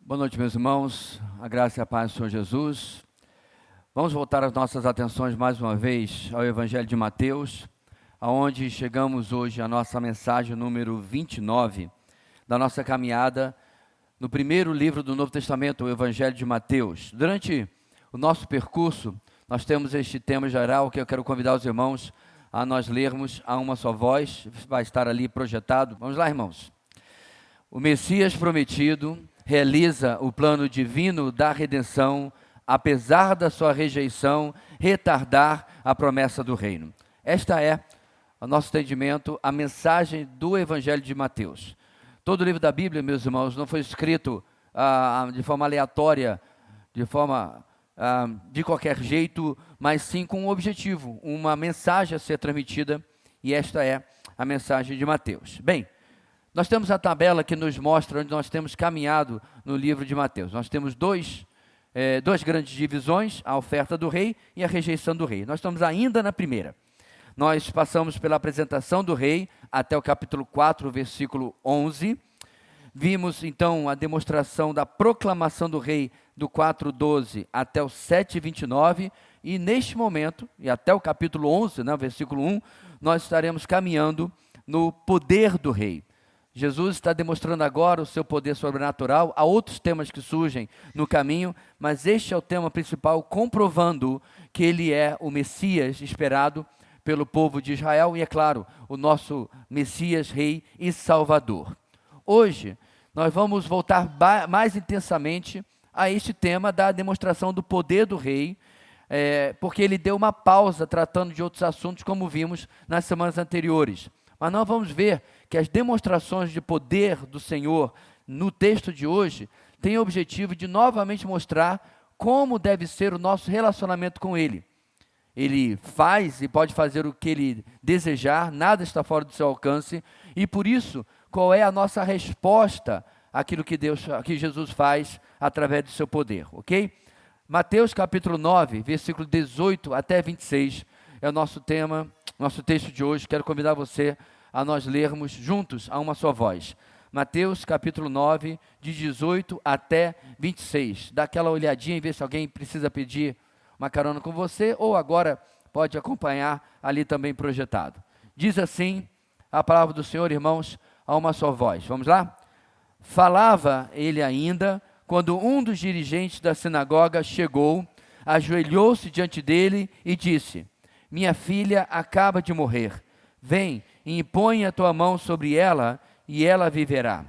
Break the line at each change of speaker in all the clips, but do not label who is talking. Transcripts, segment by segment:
Boa noite, meus irmãos, a graça e a paz do Senhor Jesus. Vamos voltar as nossas atenções mais uma vez ao Evangelho de Mateus, aonde chegamos hoje à nossa mensagem número 29 da nossa caminhada no primeiro livro do Novo Testamento, o Evangelho de Mateus. Durante o nosso percurso, nós temos este tema geral que eu quero convidar os irmãos a nós lermos a uma só voz, vai estar ali projetado. Vamos lá, irmãos. O Messias prometido realiza o plano divino da redenção, apesar da sua rejeição retardar a promessa do reino. Esta é, ao nosso entendimento, a mensagem do Evangelho de Mateus. Todo o livro da Bíblia, meus irmãos, não foi escrito de forma aleatória, de qualquer jeito, mas sim com um objetivo, uma mensagem a ser transmitida, e esta é a mensagem de Mateus. Bem, nós temos a tabela que nos mostra onde nós temos caminhado no livro de Mateus. Nós temos duas grandes divisões, a oferta do rei e a rejeição do rei. Nós estamos ainda na primeira. Nós passamos pela apresentação do rei até o capítulo 4, versículo 11. Vimos então a demonstração da proclamação do rei do 4:12 até o 7:29. E neste momento, e até o capítulo 11, versículo 1, nós estaremos caminhando no poder do rei. Jesus está demonstrando agora o seu poder sobrenatural. Há outros temas que surgem no caminho, mas este é o tema principal, comprovando que ele é o Messias esperado pelo povo de Israel e, é claro, o nosso Messias, Rei e Salvador. Hoje, nós vamos voltar mais intensamente a este tema da demonstração do poder do Rei, porque ele deu uma pausa tratando de outros assuntos, como vimos nas semanas anteriores. Mas nós vamos ver que as demonstrações de poder do Senhor no texto de hoje têm o objetivo de novamente mostrar como deve ser o nosso relacionamento com Ele. Ele faz e pode fazer o que Ele desejar, nada está fora do seu alcance, e por isso, qual é a nossa resposta àquilo que Jesus faz através do seu poder, ok? Mateus capítulo 9, versículo 18 até 26, é o nosso tema, nosso texto de hoje. Quero convidar você a nós lermos juntos a uma só voz. Mateus capítulo 9, de 18 até 26. Dá aquela olhadinha e vê se alguém precisa pedir uma carona com você, ou agora pode acompanhar ali também projetado. Diz assim a palavra do Senhor, irmãos, a uma só voz. Vamos lá? Falava ele ainda, quando um dos dirigentes da sinagoga chegou, ajoelhou-se diante dele e disse: minha filha acaba de morrer. Vem e impõe a tua mão sobre ela, e ela viverá.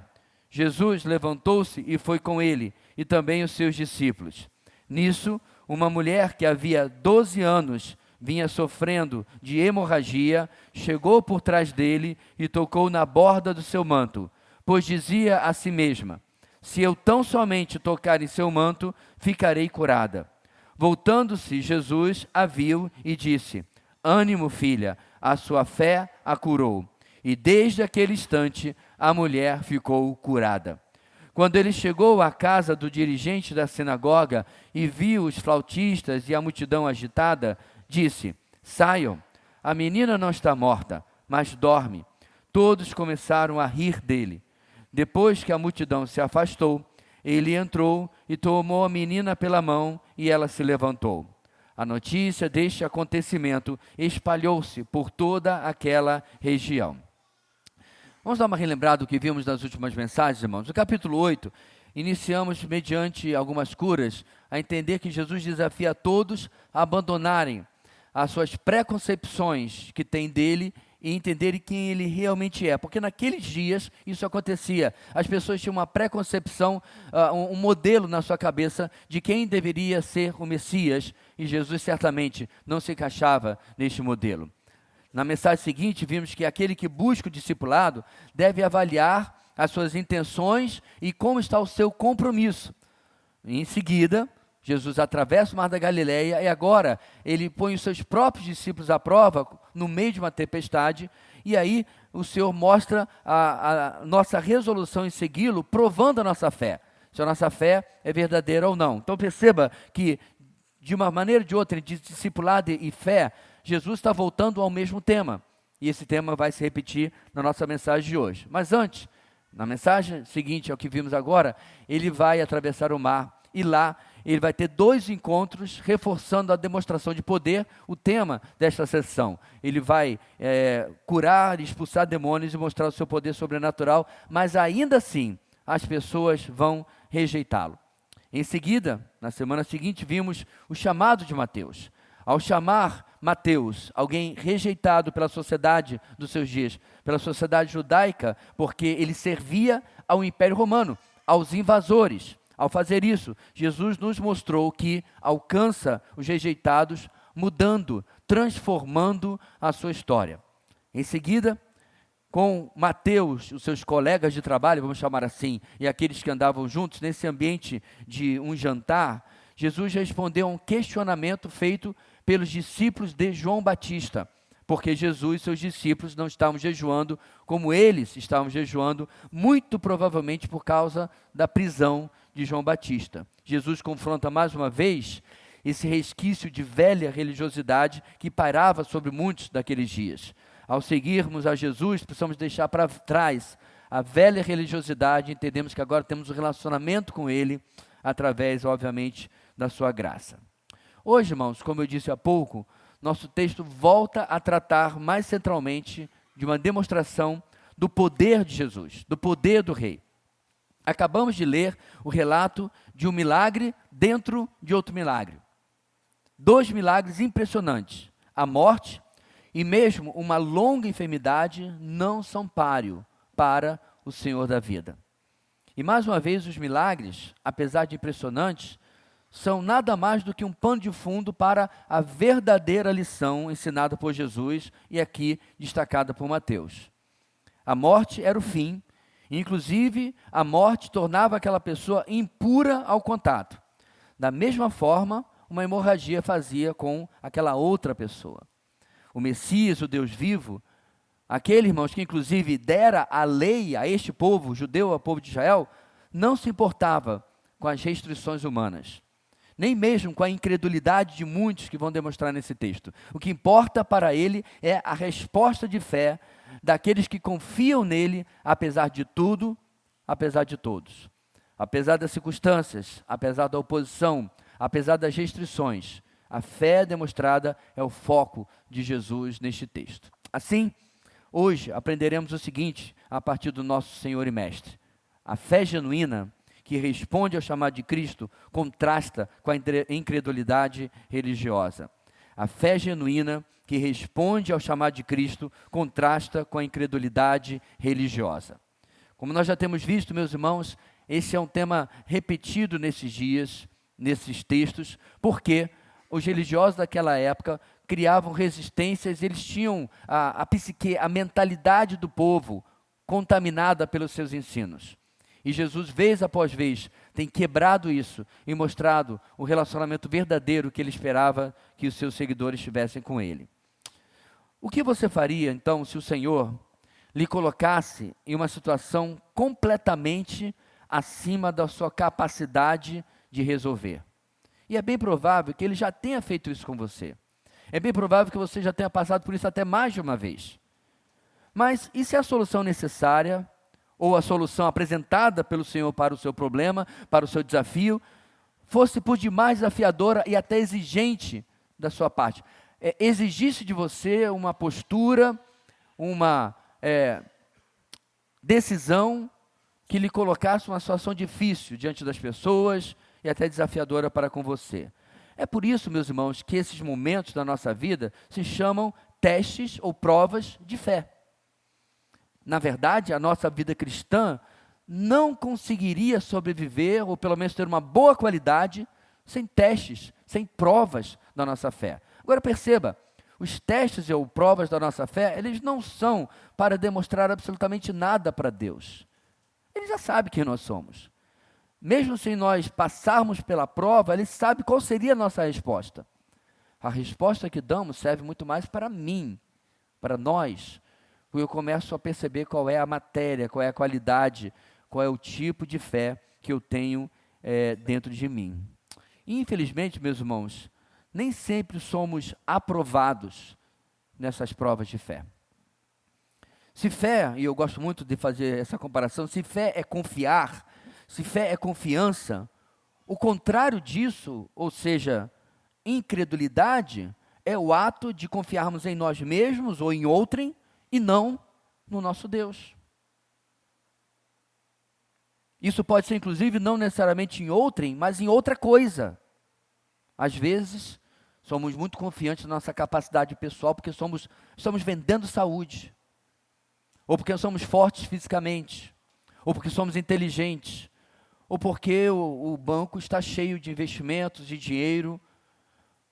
Jesus levantou-se e foi com ele, e também os seus discípulos. Nisso, uma mulher que havia 12 anos vinha sofrendo de hemorragia, chegou por trás dele e tocou na borda do seu manto, pois dizia a si mesma: se eu tão somente tocar em seu manto, ficarei curada. Voltando-se, Jesus a viu e disse: ânimo, filha, a sua fé a curou. E desde aquele instante, a mulher ficou curada. Quando ele chegou à casa do dirigente da sinagoga e viu os flautistas e a multidão agitada, disse: saiam, a menina não está morta, mas dorme. Todos começaram a rir dele. Depois que a multidão se afastou, ele entrou e tomou a menina pela mão e ela se levantou. A notícia deste acontecimento espalhou-se por toda aquela região. Vamos dar uma relembrada do que vimos nas últimas mensagens, irmãos. No capítulo 8, iniciamos, mediante algumas curas, a entender que Jesus desafia a todos a abandonarem as suas preconcepções que têm dele e entenderem quem ele realmente é, porque naqueles dias isso acontecia. As pessoas tinham uma preconcepção, um modelo na sua cabeça de quem deveria ser o Messias, e Jesus certamente não se encaixava neste modelo. Na mensagem seguinte, vimos que aquele que busca o discipulado deve avaliar as suas intenções e como está o seu compromisso. Em seguida, Jesus atravessa o Mar da Galileia e agora ele põe os seus próprios discípulos à prova no meio de uma tempestade, e aí o Senhor mostra a nossa resolução em segui-lo, provando a nossa fé, se a nossa fé é verdadeira ou não. Então perceba que de uma maneira ou de outra, de discipulado e fé, Jesus está voltando ao mesmo tema, e esse tema vai se repetir na nossa mensagem de hoje. Mas antes Na mensagem seguinte ao que vimos agora, ele vai atravessar o mar e lá ele vai ter 2 encontros reforçando a demonstração de poder, o tema desta sessão. Ele vai curar, expulsar demônios e mostrar o seu poder sobrenatural, mas ainda assim as pessoas vão rejeitá-lo. Em seguida, na semana seguinte, vimos o chamado de Mateus. Ao chamar Mateus, alguém rejeitado pela sociedade dos seus dias, pela sociedade judaica, porque ele servia ao Império Romano, aos invasores. Ao fazer isso, Jesus nos mostrou que alcança os rejeitados, mudando, transformando a sua história. Em seguida, com Mateus, os seus colegas de trabalho, vamos chamar assim, e aqueles que andavam juntos, nesse ambiente de um jantar, Jesus respondeu a um questionamento feito pelos discípulos de João Batista, porque Jesus e seus discípulos não estavam jejuando como eles estavam jejuando, muito provavelmente por causa da prisão de João Batista. Jesus confronta mais uma vez esse resquício de velha religiosidade que pairava sobre muitos daqueles dias. Ao seguirmos a Jesus, precisamos deixar para trás a velha religiosidade, entendemos que agora temos um relacionamento com Ele, através, obviamente, da sua graça. Hoje, irmãos, como eu disse há pouco, nosso texto volta a tratar mais centralmente de uma demonstração do poder de Jesus, do poder do Rei. Acabamos de ler o relato de um milagre dentro de outro milagre. 2 milagres impressionantes, a morte e mesmo uma longa enfermidade não são páreo para o Senhor da vida. E mais uma vez os milagres, apesar de impressionantes, são nada mais do que um pano de fundo para a verdadeira lição ensinada por Jesus e aqui destacada por Mateus. A morte era o fim, inclusive a morte tornava aquela pessoa impura ao contato. Da mesma forma, uma hemorragia fazia com aquela outra pessoa. O Messias, o Deus vivo, aquele, irmãos, que inclusive dera a lei a este povo, judeu, ao povo de Israel, não se importava com as restrições humanas, nem mesmo com a incredulidade de muitos que vão demonstrar nesse texto. O que importa para ele é a resposta de fé daqueles que confiam nele, apesar de tudo, apesar de todos. Apesar das circunstâncias, apesar da oposição, apesar das restrições, a fé demonstrada é o foco de Jesus neste texto. Assim, hoje aprenderemos o seguinte, a partir do nosso Senhor e Mestre. A fé genuína, que responde ao chamado de Cristo, contrasta com a incredulidade religiosa. A fé genuína, que responde ao chamado de Cristo, contrasta com a incredulidade religiosa. Como nós já temos visto, meus irmãos, esse é um tema repetido nesses dias, nesses textos, porque os religiosos daquela época criavam resistências, eles tinham a psique, a mentalidade do povo contaminada pelos seus ensinos. E Jesus, vez após vez, tem quebrado isso e mostrado o relacionamento verdadeiro que ele esperava que os seus seguidores tivessem com ele. O que você faria, então, se o Senhor lhe colocasse em uma situação completamente acima da sua capacidade de resolver? E é bem provável que ele já tenha feito isso com você. É bem provável que você já tenha passado por isso até mais de uma vez. Mas e se a solução necessária, ou a solução apresentada pelo Senhor para o seu problema, para o seu desafio, fosse por demais desafiadora e até exigente da sua parte? Exigisse de você uma postura, uma decisão que lhe colocasse uma situação difícil diante das pessoas e até desafiadora para com você. É por isso, meus irmãos, que esses momentos da nossa vida se chamam testes ou provas de fé. Na verdade, a nossa vida cristã não conseguiria sobreviver, ou pelo menos ter uma boa qualidade, sem testes, sem provas da nossa fé. Agora perceba, os testes ou provas da nossa fé, eles não são para demonstrar absolutamente nada para Deus. Ele já sabe quem nós somos. Mesmo sem nós passarmos pela prova, ele sabe qual seria a nossa resposta. A resposta que damos serve muito mais para mim, para nós, porque eu começo a perceber qual é a matéria, qual é a qualidade, qual é o tipo de fé que eu tenho dentro de mim. E, infelizmente, meus irmãos, nem sempre somos aprovados nessas provas de fé. Se fé, e eu gosto muito de fazer essa comparação, se fé é confiar, se fé é confiança, o contrário disso, ou seja, incredulidade, é o ato de confiarmos em nós mesmos ou em outrem e não no nosso Deus. Isso pode ser, inclusive, não necessariamente em outrem, mas em outra coisa. Às vezes, somos muito confiantes na nossa capacidade pessoal porque estamos vendendo saúde, ou porque somos fortes fisicamente, ou porque somos inteligentes, ou porque o banco está cheio de investimentos, de dinheiro,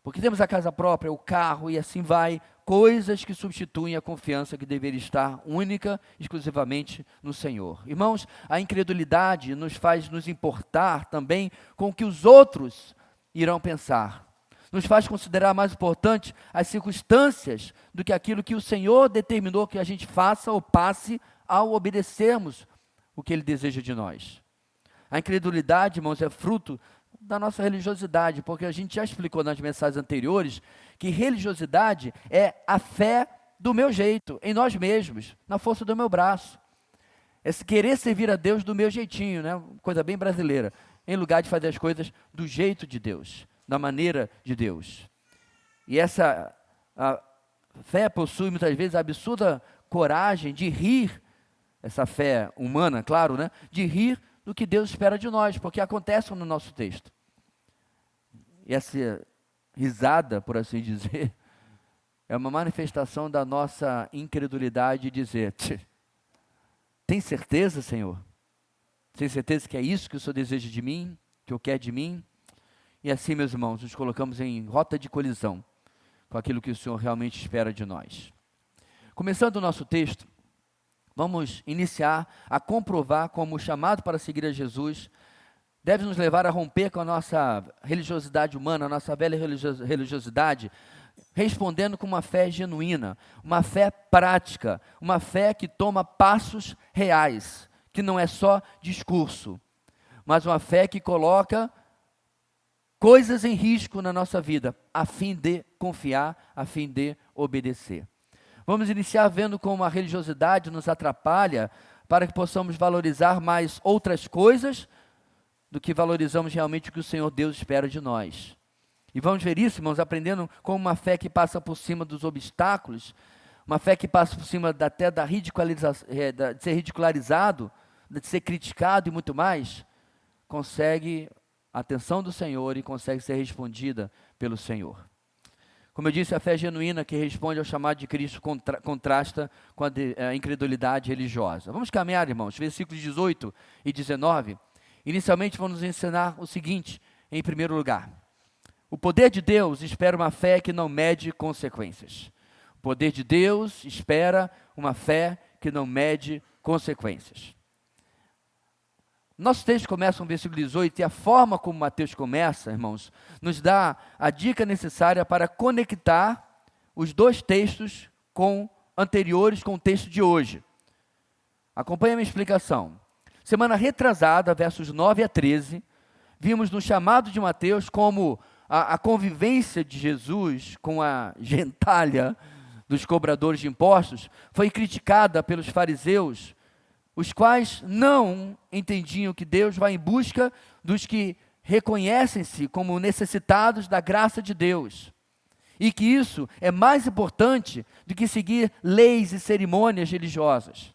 porque temos a casa própria, o carro e assim vai, coisas que substituem a confiança que deveria estar única, exclusivamente no Senhor. Irmãos, a incredulidade nos faz nos importar também com o que os outros irão pensar. Nos faz considerar mais importante as circunstâncias do que aquilo que o Senhor determinou que a gente faça ou passe ao obedecermos o que Ele deseja de nós. A incredulidade, irmãos, é fruto da nossa religiosidade, porque a gente já explicou nas mensagens anteriores que religiosidade é a fé do meu jeito, em nós mesmos, na força do meu braço. É querer servir a Deus do meu jeitinho, né? Coisa bem brasileira, em lugar de fazer as coisas do jeito de Deus, da maneira de Deus. E essa a fé possui muitas vezes a absurda coragem de rir, essa fé humana, claro, né? De rir do que Deus espera de nós, porque acontece no nosso texto. E essa risada, por assim dizer, é uma manifestação da nossa incredulidade de dizer, tem certeza, Senhor? Tem certeza que é isso que o Senhor deseja de mim, que eu quero de mim? E assim, meus irmãos, nos colocamos em rota de colisão com aquilo que o Senhor realmente espera de nós. Começando o nosso texto, vamos iniciar a comprovar como o chamado para seguir a Jesus deve nos levar a romper com a nossa religiosidade humana, a nossa velha religiosidade, respondendo com uma fé genuína, uma fé prática, uma fé que toma passos reais, que não é só discurso, mas uma fé que coloca coisas em risco na nossa vida, a fim de confiar, a fim de obedecer. Vamos iniciar vendo como a religiosidade nos atrapalha para que possamos valorizar mais outras coisas do que valorizamos realmente o que o Senhor Deus espera de nós. E vamos ver isso, irmãos, aprendendo como uma fé que passa por cima dos obstáculos, uma fé que passa por cima até da ridicularização, de ser ridicularizado, de ser criticado e muito mais, consegue a atenção do Senhor e consegue ser respondida pelo Senhor. Como eu disse, a fé genuína que responde ao chamado de Cristo contrasta com a incredulidade religiosa. Vamos caminhar, irmãos, versículos 18 e 19. Inicialmente vamos nos ensinar o seguinte, em primeiro lugar. O poder de Deus espera uma fé que não mede consequências. O poder de Deus espera uma fé que não mede consequências. Nosso texto começa no versículo 18 e a forma como Mateus começa, irmãos, nos dá a dica necessária para conectar os dois textos anteriores com o texto de hoje. Acompanhe a minha explicação. Semana retrasada, versos 9 a 13, vimos no chamado de Mateus como a convivência de Jesus com a gentalha dos cobradores de impostos foi criticada pelos fariseus, os quais não entendiam que Deus vai em busca dos que reconhecem-se como necessitados da graça de Deus, e que isso é mais importante do que seguir leis e cerimônias religiosas.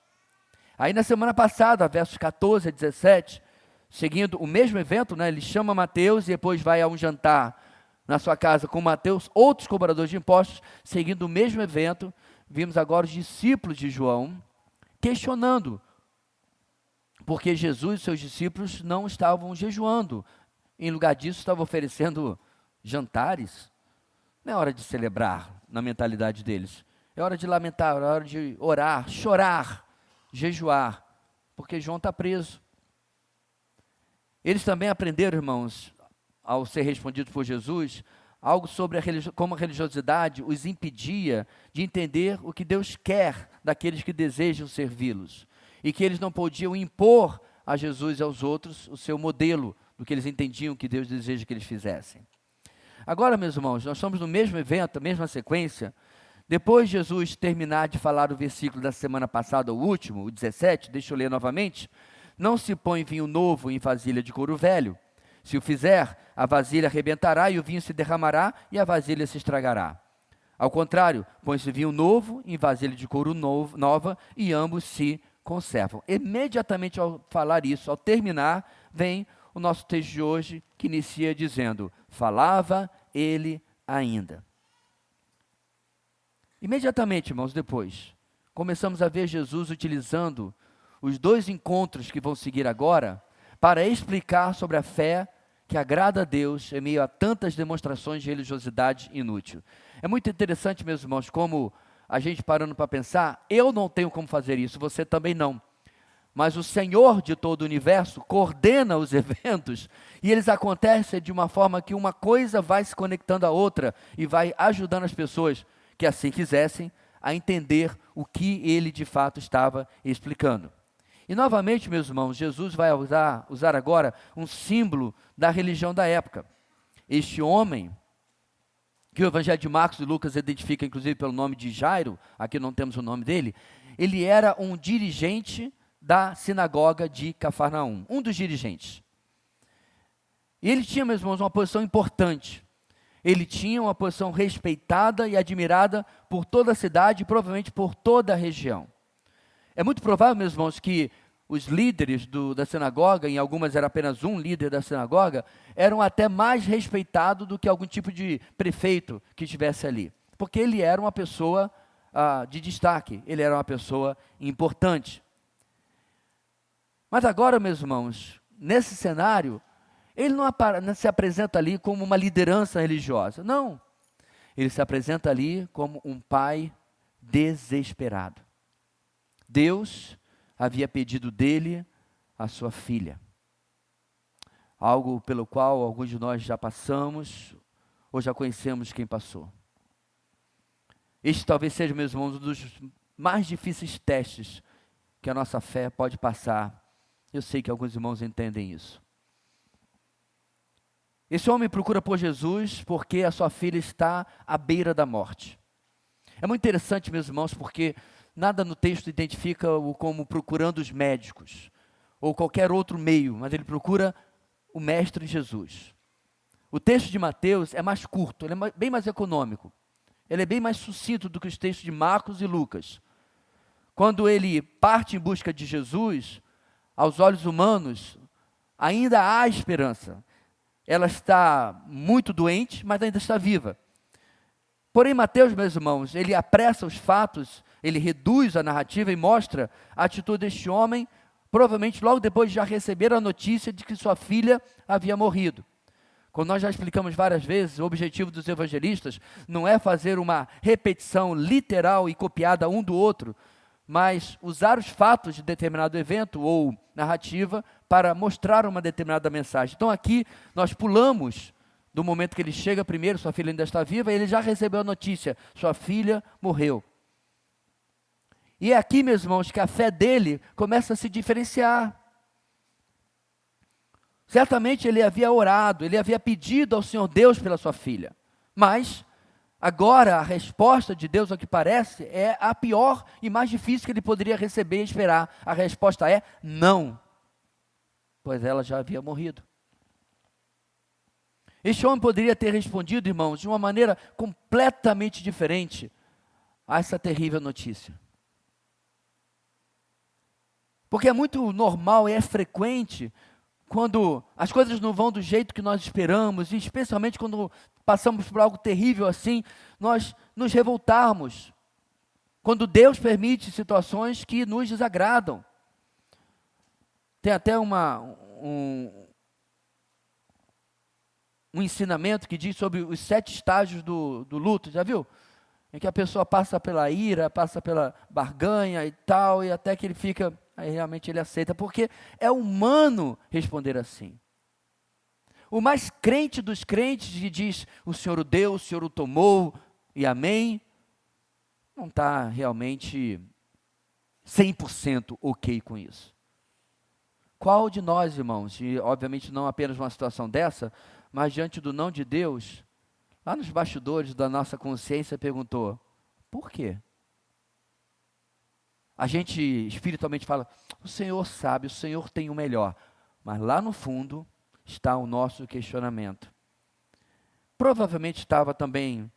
Aí na semana passada, versos 14 a 17, seguindo o mesmo evento, né, ele chama Mateus e depois vai a um jantar na sua casa com Mateus, outros cobradores de impostos, seguindo o mesmo evento, vimos agora os discípulos de João questionando, porque Jesus e seus discípulos não estavam jejuando, em lugar disso estavam oferecendo jantares. Não é hora de celebrar na mentalidade deles, é hora de lamentar, é hora de orar, chorar, jejuar, porque João está preso. Eles também aprenderam, irmãos, ao ser respondidos por Jesus, algo sobre como a religiosidade os impedia de entender o que Deus quer daqueles que desejam servi-los, e que eles não podiam impor a Jesus e aos outros o seu modelo do que eles entendiam que Deus deseja que eles fizessem. Agora, meus irmãos, nós estamos no mesmo evento, a mesma sequência, Depois Jesus terminar de falar o versículo da semana passada, o último, o 17, deixa eu ler novamente. Não se põe vinho novo em vasilha de couro velho. Se o fizer, a vasilha arrebentará e o vinho se derramará e a vasilha se estragará. Ao contrário, põe-se vinho novo em vasilha de couro nova e ambos se conservam. Imediatamente ao falar isso, ao terminar, vem o nosso texto de hoje que inicia dizendo: falava ele ainda. Imediatamente, irmãos, depois, começamos a ver Jesus utilizando os dois encontros que vão seguir agora para explicar sobre a fé que agrada a Deus em meio a tantas demonstrações de religiosidade inútil. É muito interessante, meus irmãos, como a gente parando para pensar, eu não tenho como fazer isso, você também não. Mas o Senhor de todo o universo coordena os eventos e eles acontecem de uma forma que uma coisa vai se conectando à outra e vai ajudando as pessoas que assim quisessem a entender o que ele de fato estava explicando. E novamente, meus irmãos, Jesus vai usar agora um símbolo da religião da época. Este homem, que o Evangelho de Marcos e Lucas identifica inclusive pelo nome de Jairo, aqui não temos o nome dele, ele era um dirigente da sinagoga de Cafarnaum, um dos dirigentes. E ele tinha, meus irmãos, uma posição importante. Ele tinha uma posição respeitada e admirada por toda a cidade e provavelmente por toda a região. É muito provável, meus irmãos, que os líderes da sinagoga, em algumas era apenas um líder da sinagoga, eram até mais respeitados do que algum tipo de prefeito que estivesse ali. Porque ele era uma pessoa de destaque, ele era uma pessoa importante. Mas agora, meus irmãos, nesse cenário, ele não se apresenta ali como uma liderança religiosa, não. Ele se apresenta ali como um pai desesperado. Deus havia pedido dele a sua filha. Algo pelo qual alguns de nós já passamos, ou já conhecemos quem passou. Este talvez seja, meus irmãos, um dos mais difíceis testes que a nossa fé pode passar. Eu sei que alguns irmãos entendem isso. Esse homem procura por Jesus porque a sua filha está à beira da morte. É muito interessante, meus irmãos, porque nada no texto identifica-o como procurando os médicos, ou qualquer outro meio, mas ele procura o Mestre Jesus. O texto de Mateus é mais curto, ele é bem mais econômico, ele é bem mais sucinto do que os textos de Marcos e Lucas. Quando ele parte em busca de Jesus, aos olhos humanos, ainda há esperança. Ela está muito doente, mas ainda está viva. Porém, Mateus, meus irmãos, ele apressa os fatos, ele reduz a narrativa e mostra a atitude deste homem, provavelmente logo depois de já receber a notícia de que sua filha havia morrido. Como nós já explicamos várias vezes, o objetivo dos evangelistas não é fazer uma repetição literal e copiada um do outro, mas usar os fatos de determinado evento ou narrativa para mostrar uma determinada mensagem. Então aqui nós pulamos do momento que ele chega primeiro, sua filha ainda está viva, e ele já recebeu a notícia, sua filha morreu. E é aqui, meus irmãos, que a fé dele começa a se diferenciar. Certamente ele havia orado, ele havia pedido ao Senhor Deus pela sua filha, mas agora a resposta de Deus, ao que parece, é a pior e mais difícil que ele poderia receber e esperar. A resposta é não, pois ela já havia morrido. Este homem poderia ter respondido, irmãos, de uma maneira completamente diferente a essa terrível notícia. Porque é muito normal e é frequente quando as coisas não vão do jeito que nós esperamos, e especialmente quando passamos por algo terrível assim, nós nos revoltarmos. Quando Deus permite situações que nos desagradam. Tem até um ensinamento que diz sobre os 7 estágios do luto, já viu? Em que a pessoa passa pela ira, passa pela barganha e tal, e até que ele fica, aí realmente ele aceita, porque é humano responder assim. O mais crente dos crentes que diz, o Senhor o deu, o Senhor o tomou, e amém, não está realmente 100% ok com isso. Qual de nós, irmãos, e obviamente não apenas uma situação dessa, mas diante do não de Deus, lá nos bastidores da nossa consciência perguntou, Por quê? A gente espiritualmente fala, o Senhor sabe, o Senhor tem o melhor. Mas lá no fundo está o nosso questionamento. Provavelmente estava também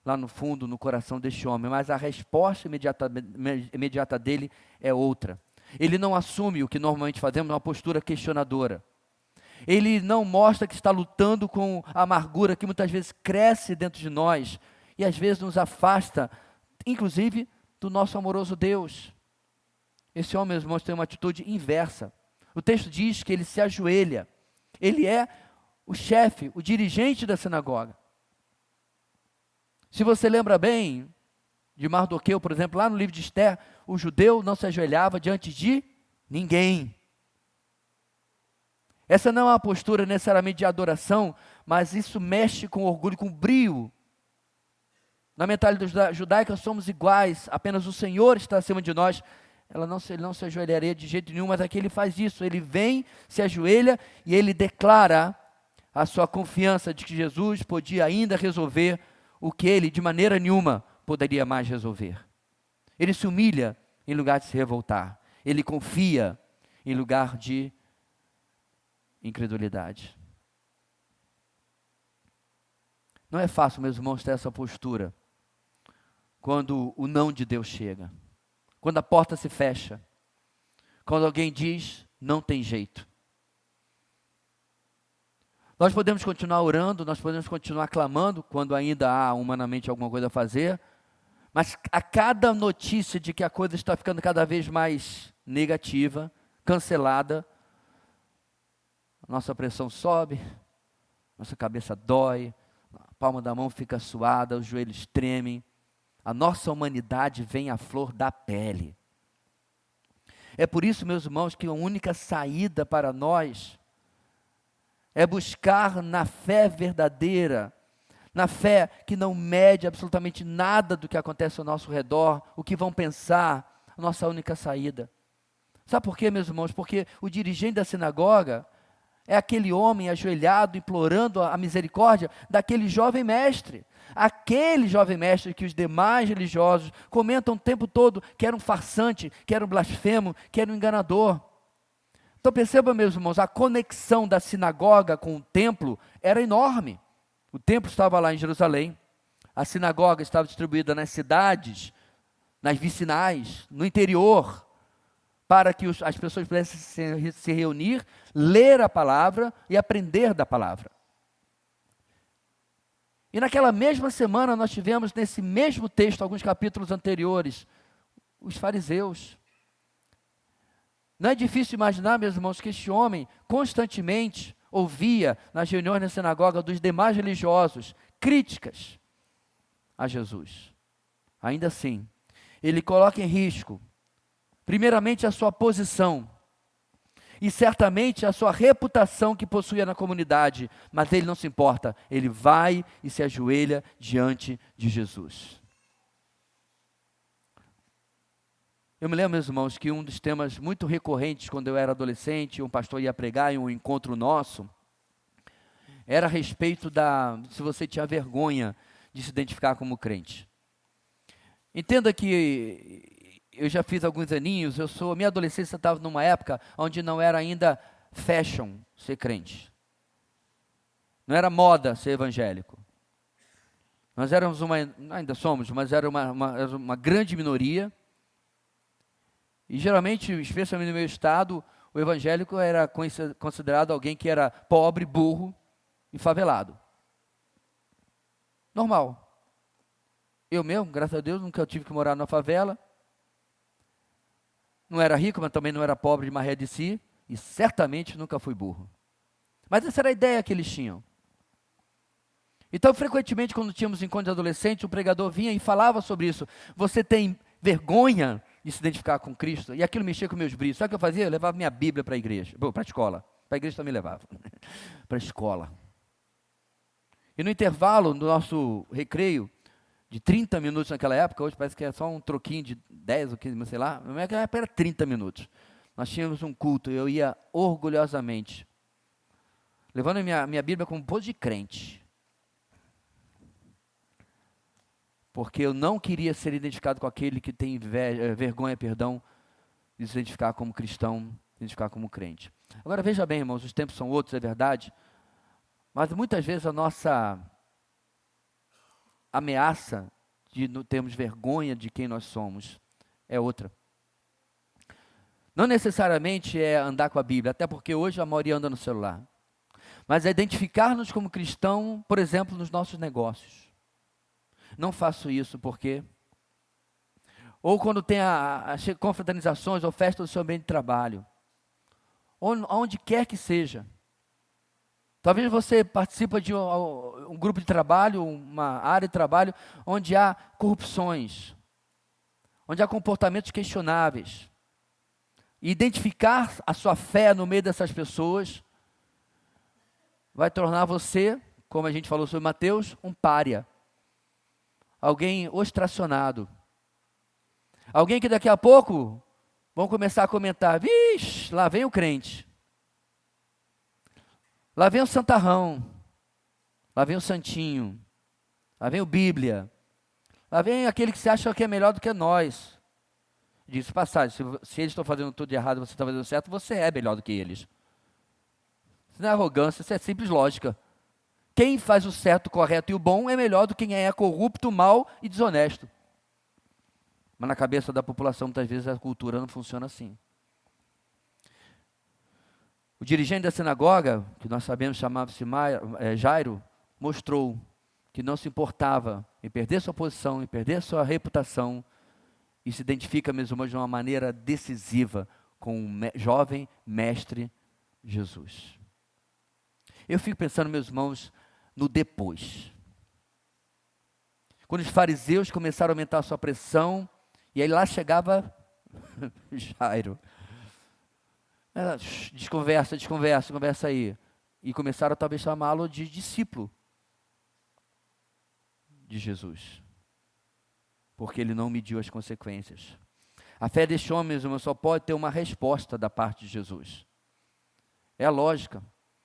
lá no fundo, no coração deste homem, mas a resposta imediata dele é outra. Ele não assume o que normalmente fazemos, uma postura questionadora. Ele não mostra que está lutando com a amargura que muitas vezes cresce dentro de nós e às vezes nos afasta, inclusive, do nosso amoroso Deus. Esse homem, meus irmãos, tem uma atitude inversa. O texto diz que ele se ajoelha. Ele é o chefe, o dirigente da sinagoga. Se você lembra bem de Mardoqueu, por exemplo, lá no livro de Esther, o judeu não se ajoelhava diante de ninguém. Essa não é uma postura necessariamente de adoração, mas isso mexe com orgulho, com brio. Na mentalidade judaica somos iguais, apenas o Senhor está acima de nós. Ele não se ajoelharia de jeito nenhum, mas aqui ele faz isso. Ele vem, se ajoelha e ele declara a sua confiança de que Jesus podia ainda resolver o que ele, de maneira nenhuma, poderia mais resolver. Ele se humilha em lugar de se revoltar. Ele confia em lugar de incredulidade. Não é fácil, meus irmãos, ter essa postura quando o não de Deus chega, quando a porta se fecha, quando alguém diz, não tem jeito. Nós podemos continuar orando, nós podemos continuar clamando, quando ainda há humanamente alguma coisa a fazer, mas a cada notícia de que a coisa está ficando cada vez mais negativa, cancelada, nossa pressão sobe, nossa cabeça dói, a palma da mão fica suada, os joelhos tremem, a nossa humanidade vem à flor da pele. É por isso, meus irmãos, que a única saída para nós é buscar na fé verdadeira, na fé que não mede absolutamente nada do que acontece ao nosso redor, o que vão pensar, a nossa única saída. Sabe por quê, meus irmãos? Porque o dirigente da sinagoga é aquele homem ajoelhado, implorando a misericórdia daquele jovem mestre. Aquele jovem mestre que os demais religiosos comentam o tempo todo que era um farsante, que era um blasfemo, que era um enganador. Então perceba, meus irmãos, a conexão da sinagoga com o templo era enorme. O templo estava lá em Jerusalém, a sinagoga estava distribuída nas cidades, nas vicinais, no interior, para que as pessoas pudessem se reunir, ler a palavra e aprender da palavra. E naquela mesma semana nós tivemos nesse mesmo texto, alguns capítulos anteriores, os fariseus. Não é difícil imaginar, meus irmãos, que este homem constantemente ouvia nas reuniões na sinagoga dos demais religiosos críticas a Jesus. Ainda assim, ele coloca em risco, primeiramente, a sua posição e certamente a sua reputação que possuía na comunidade, mas ele não se importa, ele vai e se ajoelha diante de Jesus. Eu me lembro, meus irmãos, que um dos temas muito recorrentes quando eu era adolescente, um pastor ia pregar em um encontro nosso, era a respeito se você tinha vergonha de se identificar como crente. Entenda que eu já fiz alguns aninhos, minha adolescência estava numa época onde não era ainda fashion ser crente. Não era moda ser evangélico. Nós éramos ainda somos, mas era uma grande minoria. E geralmente, especialmente no meu estado, o evangélico era considerado alguém que era pobre, burro e favelado. Normal. Eu mesmo, graças a Deus, nunca tive que morar na favela. Não era rico, mas também não era pobre de maré de si. E certamente nunca fui burro. Mas essa era a ideia que eles tinham. Então, frequentemente, quando tínhamos encontros de adolescentes, o pregador vinha e falava sobre isso. Você tem vergonha de se identificar com Cristo? E aquilo mexia com meus brilhos. Sabe o que eu fazia? Eu levava minha Bíblia para a igreja, para a escola. Para a igreja também levava. Para a escola. E no intervalo, no nosso recreio, de 30 minutos naquela época, hoje parece que é só um troquinho de 10 ou 15, sei lá, naquela época era 30 minutos. Nós tínhamos um culto, eu ia orgulhosamente, levando minha Bíblia como pose de crente. porque eu não queria ser identificado com aquele que tem vergonha, perdão, de se identificar como cristão, se identificar como crente. Agora veja bem, irmãos, os tempos são outros, é verdade, mas muitas vezes a nossa ameaça de não termos vergonha de quem nós somos é outra. Não necessariamente é andar com a Bíblia, até porque hoje a maioria anda no celular, mas é identificar-nos como cristão, por exemplo, nos nossos negócios. Não faço isso porque... Ou quando tem as confraternizações ou festas do seu ambiente de trabalho, ou onde quer que seja. Talvez você participe de um grupo de trabalho, uma área de trabalho, onde há corrupções, onde há comportamentos questionáveis. E identificar a sua fé no meio dessas pessoas vai tornar você, como a gente falou sobre Mateus, um pária. Alguém ostracionado. Alguém que daqui a pouco vão começar a comentar: vixe, lá vem o crente. Lá vem o santarrão. Lá vem o santinho. Lá vem o Bíblia. Lá vem aquele que se acha que é melhor do que nós. Diz passagem, se eles estão fazendo tudo de errado e você está fazendo certo, você é melhor do que eles. Isso não é arrogância, isso é simples lógica. Quem faz o certo, o correto e o bom é melhor do que quem é corrupto, mau e desonesto. Mas na cabeça da população, muitas vezes, a cultura não funciona assim. O dirigente da sinagoga, que nós sabemos chamava-se Jairo, mostrou que não se importava em perder sua posição, em perder sua reputação, e se identifica mesmo de uma maneira decisiva com o jovem mestre Jesus. Eu fico pensando, meus irmãos, no depois. Quando os fariseus começaram a aumentar a sua pressão, e aí lá chegava Jairo. Conversa aí. E começaram talvez a chamá-lo de discípulo de Jesus. Porque ele não mediu as consequências. A fé deste homem, meus irmãos, só pode ter uma resposta da parte de Jesus. É a lógica.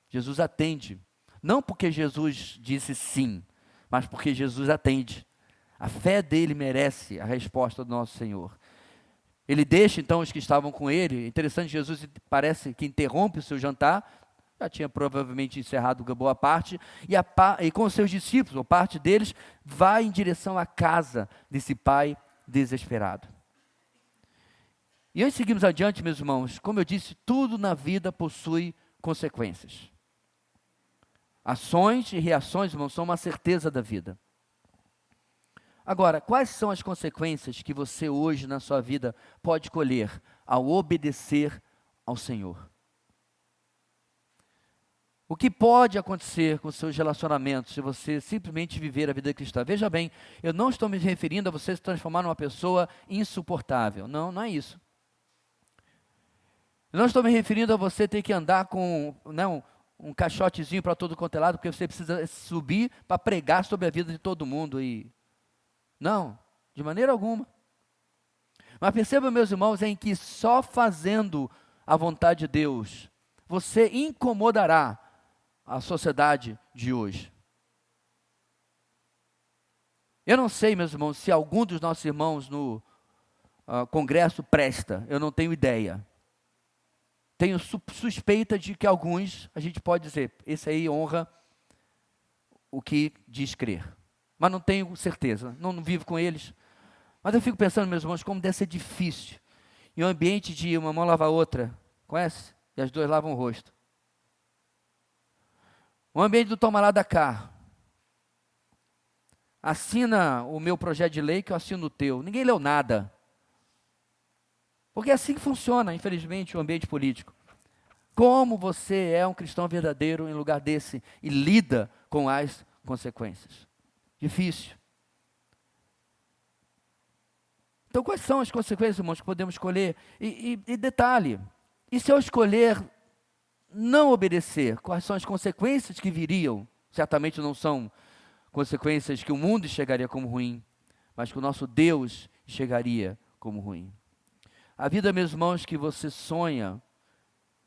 Jesus atende. Não porque Jesus disse sim, mas porque Jesus atende. A fé dele merece a resposta do nosso Senhor. Ele deixa então os que estavam com ele. Interessante, Jesus parece que interrompe o seu jantar. Já tinha provavelmente encerrado boa parte. E com os seus discípulos, ou parte deles, vai em direção à casa desse pai desesperado. E antes de seguirmos adiante, meus irmãos, como eu disse, tudo na vida possui consequências. Ações e reações, irmãos, são uma certeza da vida. Agora, quais são as consequências que você hoje na sua vida pode colher ao obedecer ao Senhor? O que pode acontecer com os seus relacionamentos se você simplesmente viver a vida cristã? Veja bem, eu não estou me referindo a você se transformar numa pessoa insuportável. Não, não é isso. Eu não estou me referindo a você ter que andar com um caixotezinho para todo quanto é lado, porque você precisa subir para pregar sobre a vida de todo mundo. Não, de maneira alguma. Mas perceba, meus irmãos, em que só fazendo a vontade de Deus, você incomodará a sociedade de hoje. Eu não sei, meus irmãos, se algum dos nossos irmãos no congresso presta, eu não tenho ideia. Tenho suspeita de que alguns, a gente pode dizer, esse aí honra o que diz crer. Mas não tenho certeza, não vivo com eles. Mas eu fico pensando, meus irmãos, como deve ser difícil. Em um ambiente de uma mão lava a outra, conhece? E as duas lavam o rosto. O ambiente do toma lá da cá. Assina o meu projeto de lei que eu assino o teu. Ninguém leu nada. Porque é assim que funciona, infelizmente, o ambiente político. Como você é um cristão verdadeiro em lugar desse e lida com as consequências? Difícil. Então, quais são as consequências, irmãos, que podemos escolher? E detalhe, e se eu escolher não obedecer, quais são as consequências que viriam? Certamente não são consequências que o mundo enxergaria como ruim, mas que o nosso Deus enxergaria como ruim. A vida, meus irmãos, que você sonha,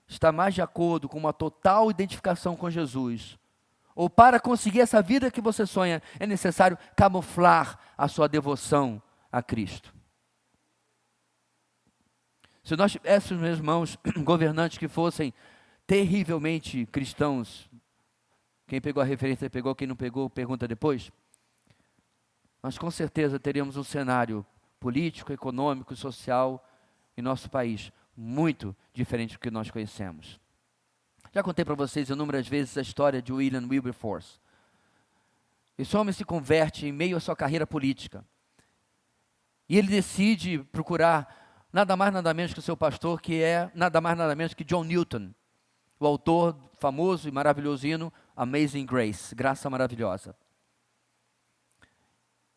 está mais de acordo com uma total identificação com Jesus, ou para conseguir essa vida que você sonha, é necessário camuflar a sua devoção a Cristo. Se nós tivéssemos, meus irmãos, governantes que fossem terrivelmente cristãos, quem pegou a referência pegou, quem não pegou pergunta depois, nós com certeza teríamos um cenário político, econômico, social em nosso país muito diferente do que nós conhecemos. Já contei para vocês inúmeras vezes a história de William Wilberforce. Esse homem se converte em meio à sua carreira política. E ele decide procurar nada mais nada menos que o seu pastor, que é nada mais nada menos que John Newton, o autor famoso e maravilhoso hino Amazing Grace, Graça Maravilhosa.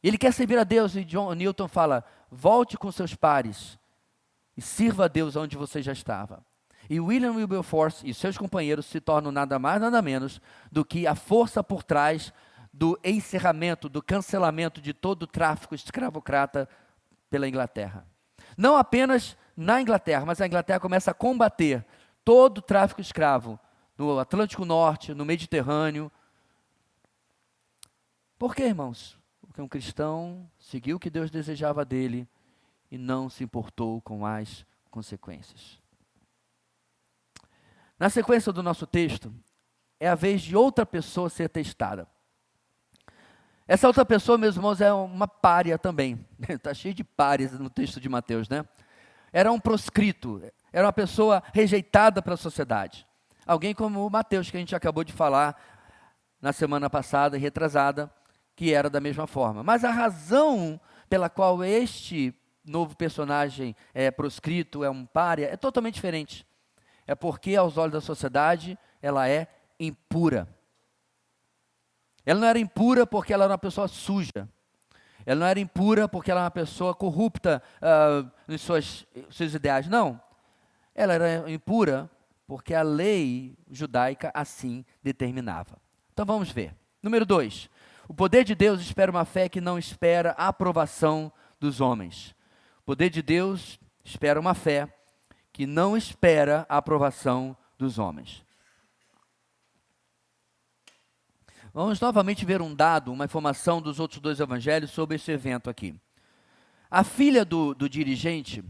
Ele quer servir a Deus e John Newton fala, volte com seus pares e sirva a Deus onde você já estava. E William Wilberforce e seus companheiros se tornam nada mais nada menos do que a força por trás do encerramento, do cancelamento de todo o tráfico escravocrata pela Inglaterra. Não apenas na Inglaterra, mas a Inglaterra começa a combater todo o tráfico escravo no Atlântico Norte, no Mediterrâneo. Por quê, irmãos? Porque um cristão seguiu o que Deus desejava dele e não se importou com as consequências. Na sequência do nosso texto, é a vez de outra pessoa ser testada. Essa outra pessoa, meus irmãos, é uma pária também. Está cheio de párias no texto de Mateus, né? Era um proscrito, era uma pessoa rejeitada pela sociedade. Alguém como o Mateus, que a gente acabou de falar na semana passada, retrasada, que era da mesma forma. Mas a razão pela qual este novo personagem é proscrito, é um pária, é totalmente diferente. É porque, aos olhos da sociedade, ela é impura. Ela não era impura porque ela era uma pessoa suja. Ela não era impura porque ela era uma pessoa corrupta nos seus ideais. Não. Ela era impura porque a lei judaica assim determinava. Então vamos ver. Número 2. O poder de Deus espera uma fé que não espera a aprovação dos homens. O poder de Deus espera uma fé que não espera a aprovação dos homens. Vamos novamente ver um dado, uma informação dos outros dois evangelhos sobre esse evento aqui. A filha do dirigente,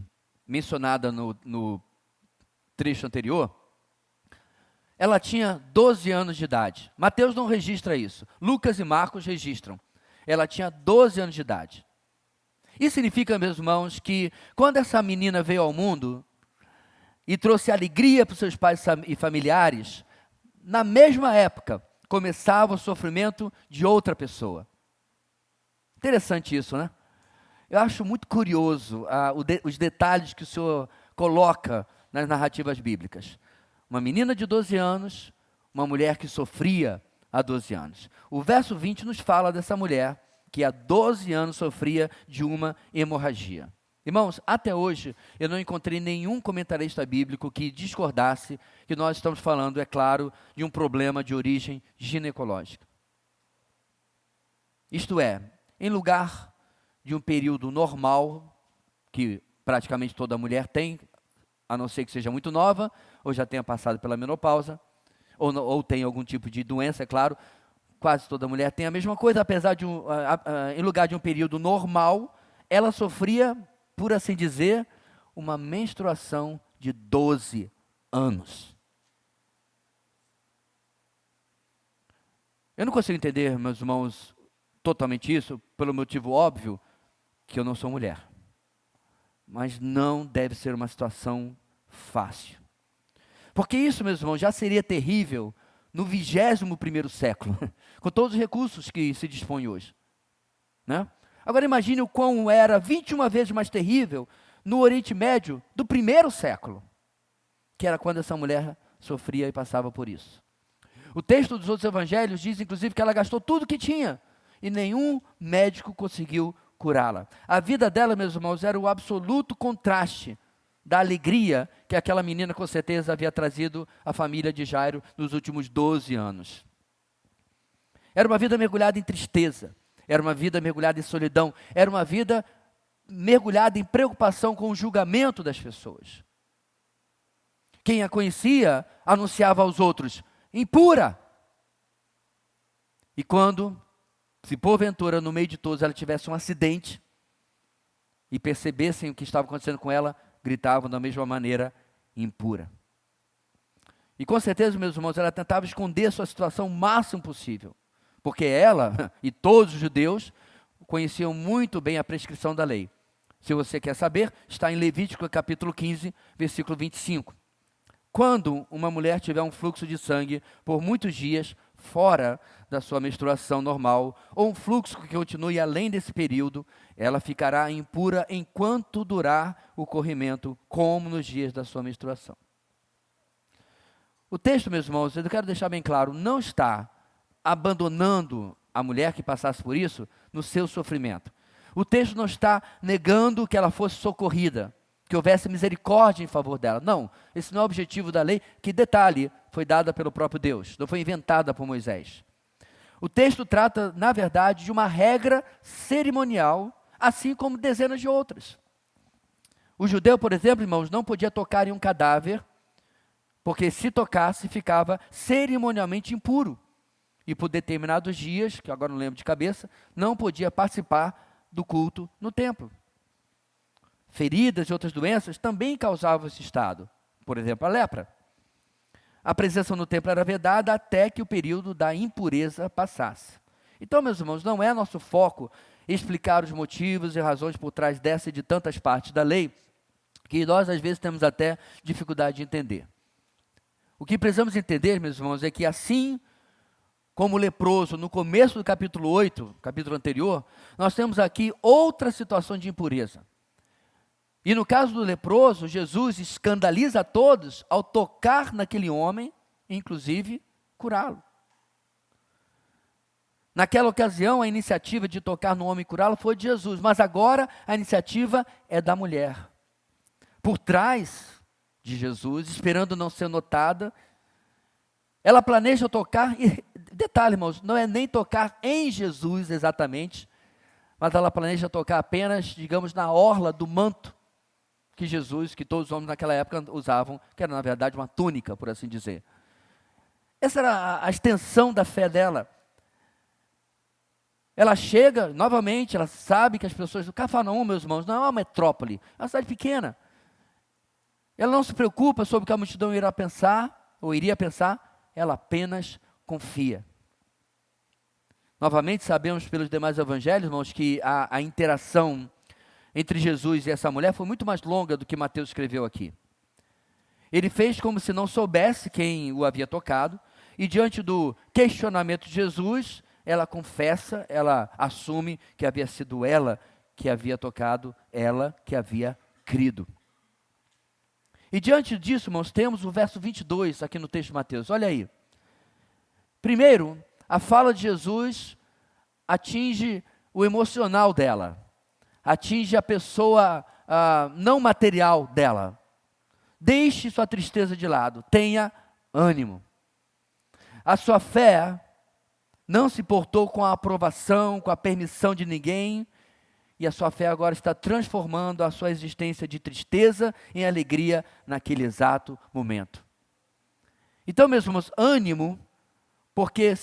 mencionada no trecho anterior, ela tinha 12 anos de idade. Mateus não registra isso. Lucas e Marcos registram. Ela tinha 12 anos de idade. Isso significa, meus irmãos, que quando essa menina veio ao mundo e trouxe alegria para os seus pais e familiares, na mesma época, começava o sofrimento de outra pessoa. Interessante isso, né? Eu acho muito curioso os detalhes que o Senhor coloca nas narrativas bíblicas. Uma menina de 12 anos, uma mulher que sofria há 12 anos. O verso 20 nos fala dessa mulher que há 12 anos sofria de uma hemorragia. Irmãos, até hoje eu não encontrei nenhum comentarista bíblico que discordasse que nós estamos falando, é claro, de um problema de origem ginecológica. Isto é, em lugar de um período normal, que praticamente toda mulher tem, a não ser que seja muito nova, ou já tenha passado pela menopausa, ou tem algum tipo de doença, é claro, quase toda mulher tem a mesma coisa, apesar de em lugar de um período normal, ela sofria, por assim dizer, uma menstruação de 12 anos. Eu não consigo entender, meus irmãos, totalmente isso, pelo motivo óbvio, que eu não sou mulher. Mas não deve ser uma situação fácil. Porque isso, meus irmãos, já seria terrível no 21º século, com todos os recursos que se dispõe hoje, né? Agora imagine o quão era 21 vezes mais terrível no Oriente Médio do 1º século, que era quando essa mulher sofria e passava por isso. O texto dos outros evangelhos diz, inclusive, que ela gastou tudo que tinha e nenhum médico conseguiu curá-la. A vida dela, meus irmãos, era o absoluto contraste da alegria que aquela menina com certeza havia trazido à família de Jairo nos últimos 12 anos. Era uma vida mergulhada em tristeza, era uma vida mergulhada em solidão, era uma vida mergulhada em preocupação com o julgamento das pessoas. Quem a conhecia anunciava aos outros, impura. E quando, se porventura no meio de todos ela tivesse um acidente e percebessem o que estava acontecendo com ela, gritavam da mesma maneira, impura. E com certeza, meus irmãos, ela tentava esconder sua situação o máximo possível, porque ela e todos os judeus conheciam muito bem a prescrição da lei. Se você quer saber, está em Levítico capítulo 15, versículo 25. Quando uma mulher tiver um fluxo de sangue por muitos dias fora da sua menstruação normal, ou um fluxo que continue além desse período, ela ficará impura enquanto durar o corrimento, como nos dias da sua menstruação. O texto, meus irmãos, eu quero deixar bem claro, não está abandonando a mulher que passasse por isso no seu sofrimento. O texto não está negando que ela fosse socorrida, que houvesse misericórdia em favor dela. Não, esse não é o objetivo da lei, que, detalhe, foi dada pelo próprio Deus, não foi inventada por Moisés. O texto trata, na verdade, de uma regra cerimonial, assim como dezenas de outras. O judeu, por exemplo, irmãos, não podia tocar em um cadáver, porque se tocasse, ficava cerimonialmente impuro. E por determinados dias, que agora não lembro de cabeça, não podia participar do culto no templo. Feridas e outras doenças também causavam esse estado. Por exemplo, a lepra. A presença no templo era vedada até que o período da impureza passasse. Então, meus irmãos, não é nosso foco explicar os motivos e razões por trás dessa e de tantas partes da lei, que nós às vezes temos até dificuldade de entender. O que precisamos entender, meus irmãos, é que assim como o leproso, no começo do capítulo 8, capítulo anterior, nós temos aqui outra situação de impureza. E no caso do leproso, Jesus escandaliza a todos ao tocar naquele homem, inclusive curá-lo. Naquela ocasião, a iniciativa de tocar no homem e curá-lo foi de Jesus, mas agora a iniciativa é da mulher. Por trás de Jesus, esperando não ser notada, ela planeja tocar, e detalhe, irmãos, não é nem tocar em Jesus exatamente, mas ela planeja tocar apenas, digamos, na orla do manto que Jesus, que todos os homens naquela época usavam, que era na verdade uma túnica, por assim dizer. Essa era a extensão da fé dela. Ela chega, novamente, ela sabe que as pessoas do Cafarnaum, meus irmãos, não é uma metrópole, é uma cidade pequena. Ela não se preocupa sobre o que a multidão irá pensar, ou iria pensar, ela apenas confia. Novamente, sabemos pelos demais evangelhos, irmãos, que a interação entre Jesus e essa mulher foi muito mais longa do que Mateus escreveu aqui. Ele fez como se não soubesse quem o havia tocado, e diante do questionamento de Jesus, ela confessa, ela assume que havia sido ela que havia tocado, ela que havia crido. E diante disso, irmãos, temos o verso 22 aqui no texto de Mateus, olha aí. Primeiro, a fala de Jesus atinge o emocional dela, atinge a pessoa não material dela. Deixe sua tristeza de lado, tenha ânimo. A sua fé não se portou com a aprovação, com a permissão de ninguém, e a sua fé agora está transformando a sua existência de tristeza em alegria naquele exato momento. Então, meus irmãos, ânimo, porque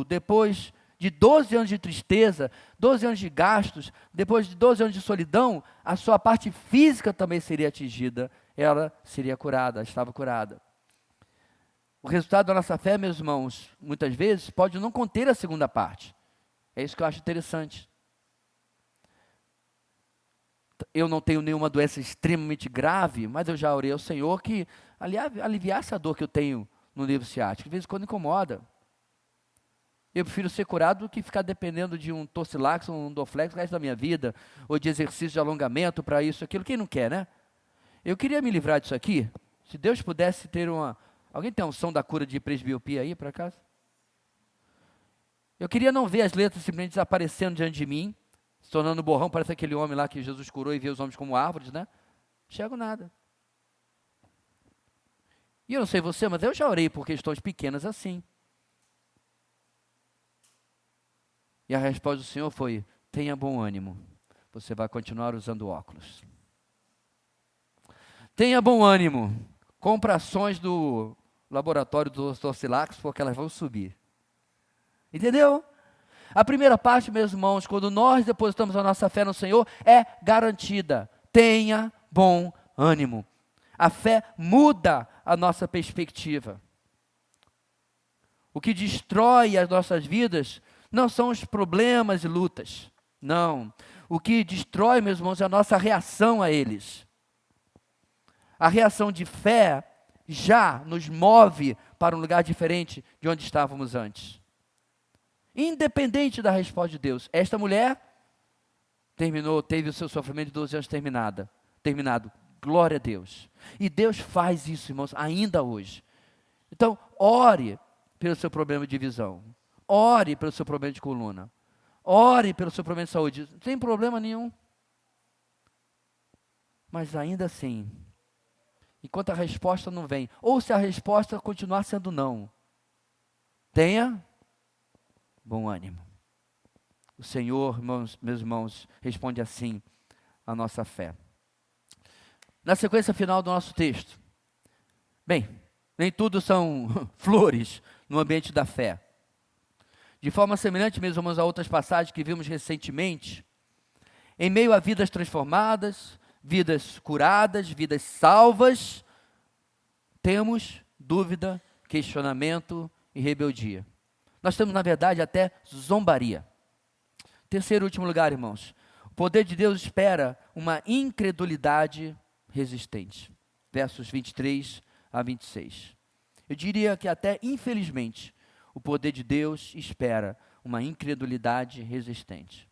depois de 12 anos de tristeza, 12 anos de gastos, depois de 12 anos de solidão, a sua parte física também seria atingida, ela seria curada, estava curada. O resultado da nossa fé, meus irmãos, muitas vezes pode não conter a segunda parte. É isso que eu acho interessante. Eu não tenho nenhuma doença extremamente grave, mas eu já orei ao Senhor que aliviasse a dor que eu tenho no nervo ciático. De vez em quando incomoda. Eu prefiro ser curado do que ficar dependendo de um Torcilax, um Dorflex o resto da minha vida, ou de exercício de alongamento para isso, aquilo. Quem não quer, né? Eu queria me livrar disso aqui. Se Deus pudesse ter uma... Alguém tem a unção da cura de presbiopia aí, por acaso? Eu queria não ver as letras simplesmente desaparecendo diante de mim, se tornando borrão, parece aquele homem lá que Jesus curou e vê os homens como árvores, né? Não enxergo nada. E eu não sei você, mas eu já orei por questões pequenas assim. E a resposta do Senhor foi: tenha bom ânimo, você vai continuar usando óculos. Tenha bom ânimo, compra ações do laboratório do Torcilax, porque elas vão subir. Entendeu? A primeira parte, meus irmãos, quando nós depositamos a nossa fé no Senhor, é garantida. Tenha bom ânimo. A fé muda a nossa perspectiva. O que destrói as nossas vidas não são os problemas e lutas. Não. O que destrói, meus irmãos, é a nossa reação a eles. A reação de fé já nos move para um lugar diferente de onde estávamos antes. Independente da resposta de Deus. Esta mulher teve o seu sofrimento de 12 anos terminado. Glória a Deus. E Deus faz isso, irmãos, ainda hoje. Então, ore pelo seu problema de visão. Ore pelo seu problema de coluna. Ore pelo seu problema de saúde. Não tem problema nenhum. Mas ainda assim, enquanto a resposta não vem, ou se a resposta continuar sendo não, tenha bom ânimo. O Senhor, meus irmãos, responde assim à nossa fé. Na sequência final do nosso texto. Bem, nem tudo são flores no ambiente da fé. De forma semelhante, meus irmãos, a outras passagens que vimos recentemente, em meio a vidas transformadas, vidas curadas, vidas salvas, temos dúvida, questionamento e rebeldia. Nós temos, na verdade, até zombaria. Terceiro e último lugar, irmãos. O poder de Deus espera uma incredulidade resistente. Versos 23 a 26. Eu diria que até, infelizmente, o poder de Deus espera uma incredulidade resistente.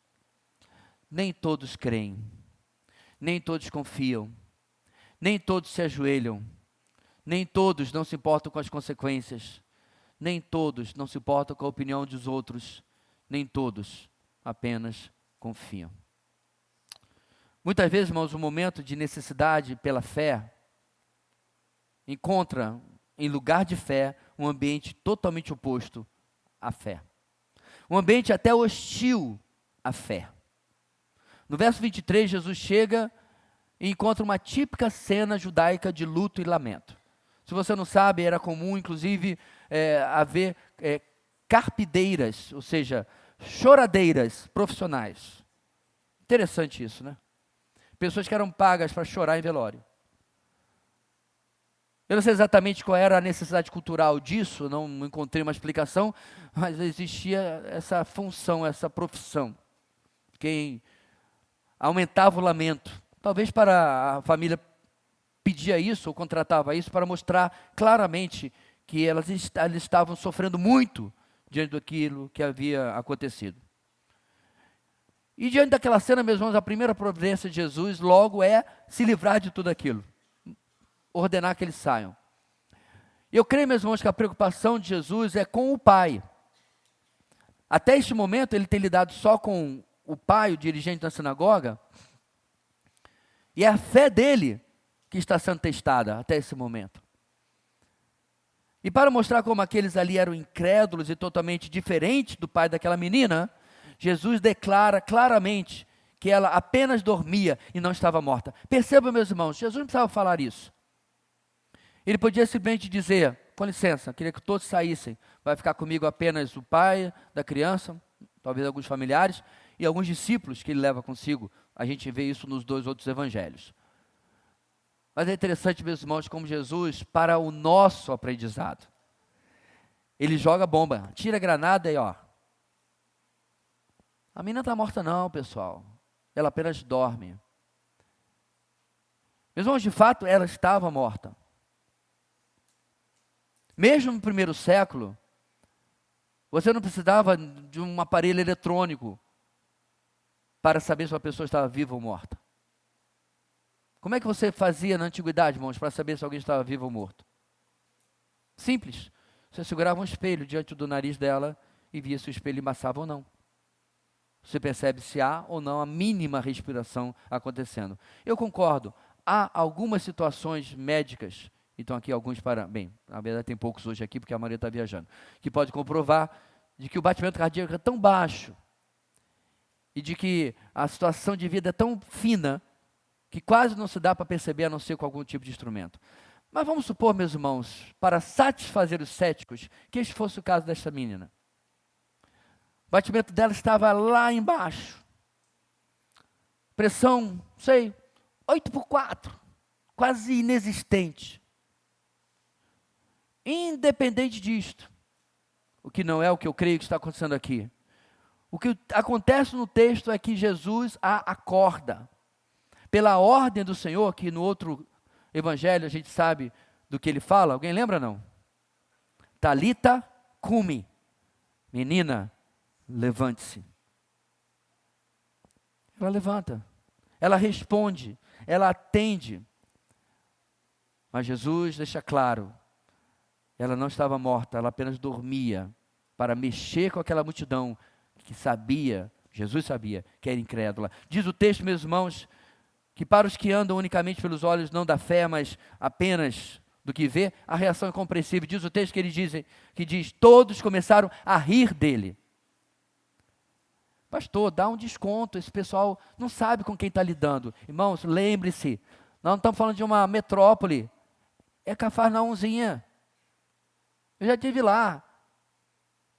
Nem todos creem, nem todos confiam, nem todos se ajoelham, nem todos não se importam com as consequências, nem todos não se importam com a opinião dos outros, nem todos apenas confiam. Muitas vezes, irmãos, o momento de necessidade pela fé encontra, em lugar de fé, um ambiente totalmente oposto à fé. Um ambiente até hostil à fé. No verso 23, Jesus chega e encontra uma típica cena judaica de luto e lamento. Se você não sabe, era comum, inclusive, haver carpideiras, ou seja, choradeiras profissionais. Interessante isso, né? Pessoas que eram pagas para chorar em velório. Eu não sei exatamente qual era a necessidade cultural disso, não encontrei uma explicação, mas existia essa função, essa profissão. Quem aumentava o lamento, talvez para a família pedia isso ou contratava isso para mostrar claramente que elas estavam sofrendo muito diante daquilo que havia acontecido. E diante daquela cena, meus irmãos, a primeira providência de Jesus logo é se livrar de tudo aquilo. Ordenar que eles saiam. Eu creio, meus irmãos, que a preocupação de Jesus é com o Pai. Até este momento, ele tem lidado só com o pai, o dirigente da sinagoga, e é a fé dele que está sendo testada até esse momento. E para mostrar como aqueles ali eram incrédulos e totalmente diferentes do pai daquela menina, Jesus declara claramente que ela apenas dormia e não estava morta. Perceba, meus irmãos, Jesus não precisava falar isso. Ele podia simplesmente dizer, com licença, queria que todos saíssem, vai ficar comigo apenas o pai da criança, talvez alguns familiares, e alguns discípulos que ele leva consigo. A gente vê isso nos 2 outros evangelhos. Mas é interessante, meus irmãos, como Jesus, para o nosso aprendizado, ele joga bomba, tira a granada e ó. A menina está morta não, pessoal. Ela apenas dorme. Meus irmãos, de fato, ela estava morta. Mesmo no primeiro século, você não precisava de um aparelho eletrônico para saber se uma pessoa estava viva ou morta. Como é que você fazia na antiguidade, irmãos, para saber se alguém estava vivo ou morto? Simples. Você segurava um espelho diante do nariz dela e via se o espelho embaçava ou não. Você percebe se há ou não a mínima respiração acontecendo. Eu concordo, há algumas situações médicas, então aqui alguns bem, na verdade tem poucos hoje aqui porque a Maria está viajando, que pode comprovar de que o batimento cardíaco é tão baixo e de que a situação de vida é tão fina que quase não se dá para perceber a não ser com algum tipo de instrumento. Mas vamos supor, meus irmãos, para satisfazer os céticos, que este fosse o caso desta menina. O batimento dela estava lá embaixo. Pressão, não sei, 8/4, quase inexistente. Independente disto, o que não é o que eu creio que está acontecendo aqui. O que acontece no texto é que Jesus a acorda. Pela ordem do Senhor, que no outro evangelho a gente sabe do que ele fala. Alguém lembra, não? Talita cumi. Menina, levante-se. Ela levanta. Ela responde. Ela atende. Mas Jesus deixa claro. Ela não estava morta, ela apenas dormia para mexer com aquela multidão que sabia, Jesus sabia, que era incrédula. Diz o texto, meus irmãos, que para os que andam unicamente pelos olhos, não da fé, mas apenas do que vê, a reação é compreensível. Diz o texto que diz, todos começaram a rir dele. Pastor, dá um desconto, esse pessoal não sabe com quem está lidando. Irmãos, lembre-se, nós não estamos falando de uma metrópole, é Cafarnaumzinha. Eu já estive lá.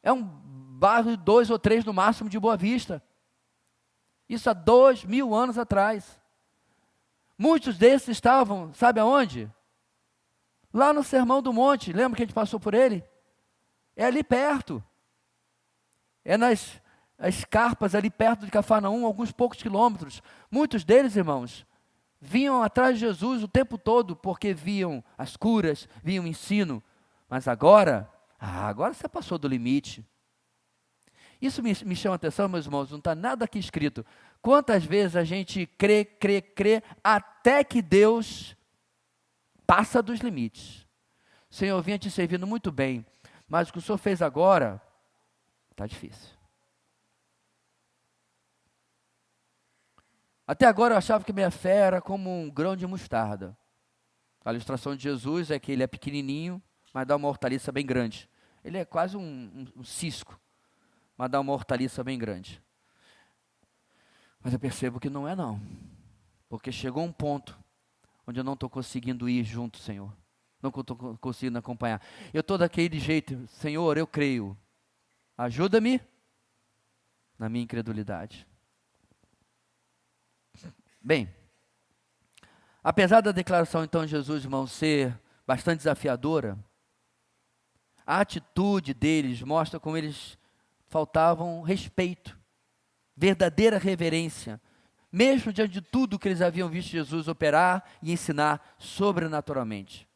É um bairro 2 ou 3 no máximo de Boa Vista. Isso há 2000 anos atrás. Muitos desses estavam, sabe aonde? Lá no Sermão do Monte. Lembra que a gente passou por ele? É ali perto. É nas escarpas ali perto de Cafarnaum, alguns poucos quilômetros. Muitos deles, irmãos, vinham atrás de Jesus o tempo todo, porque viam as curas, viam o ensino. Mas agora você passou do limite. Isso me chama a atenção, meus irmãos, não está nada aqui escrito. Quantas vezes a gente crê, até que Deus passa dos limites. Senhor, eu vinha te servindo muito bem, mas o que o Senhor fez agora, está difícil. Até agora eu achava que minha fé era como um grão de mostarda. A ilustração de Jesus é que ele é pequenininho, mas dá uma hortaliça bem grande. Ele é quase um cisco, mas dá uma hortaliça bem grande. Mas eu percebo que não é não, porque chegou um ponto onde eu não estou conseguindo ir junto, Senhor. Não estou conseguindo acompanhar. Eu estou daquele jeito, Senhor, eu creio. Ajuda-me na minha incredulidade. Bem, apesar da declaração então de Jesus, irmão, ser bastante desafiadora, a atitude deles mostra como eles faltavam respeito, verdadeira reverência, mesmo diante de tudo que eles haviam visto Jesus operar e ensinar sobrenaturalmente.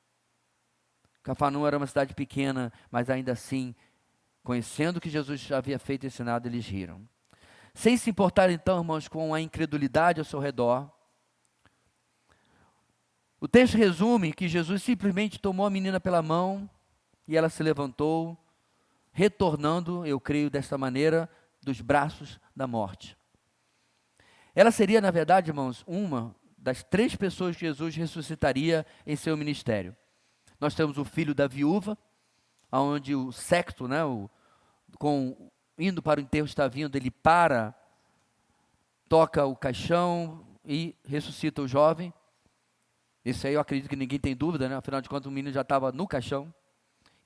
Cafarnaum era uma cidade pequena, mas ainda assim, conhecendo o que Jesus havia feito e ensinado, eles riram. Sem se importar então, irmãos, com a incredulidade ao seu redor, o texto resume que Jesus simplesmente tomou a menina pela mão e ela se levantou, retornando, eu creio desta maneira, dos braços da morte. Ela seria, na verdade, irmãos, uma das 3 pessoas que Jesus ressuscitaria em seu ministério. Nós temos o filho da viúva, onde o sexto, né, indo para o enterro está vindo, ele toca o caixão e ressuscita o jovem. Isso aí eu acredito que ninguém tem dúvida, né? Afinal de contas o menino já estava no caixão.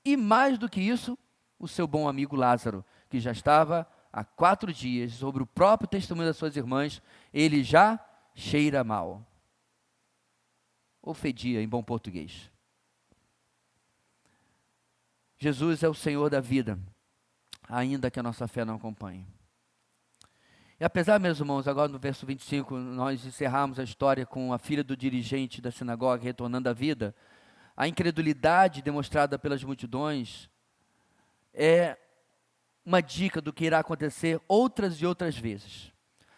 E mais do que isso, o seu bom amigo Lázaro, que já estava há 4 dias, sobre o próprio testemunho das suas irmãs, ele já cheira mal. Ou fedia, em bom português. Jesus é o Senhor da vida, ainda que a nossa fé não acompanhe. E apesar, meus irmãos, agora no verso 25, nós encerramos a história com a filha do dirigente da sinagoga retornando à vida, a incredulidade demonstrada pelas multidões é uma dica do que irá acontecer outras e outras vezes,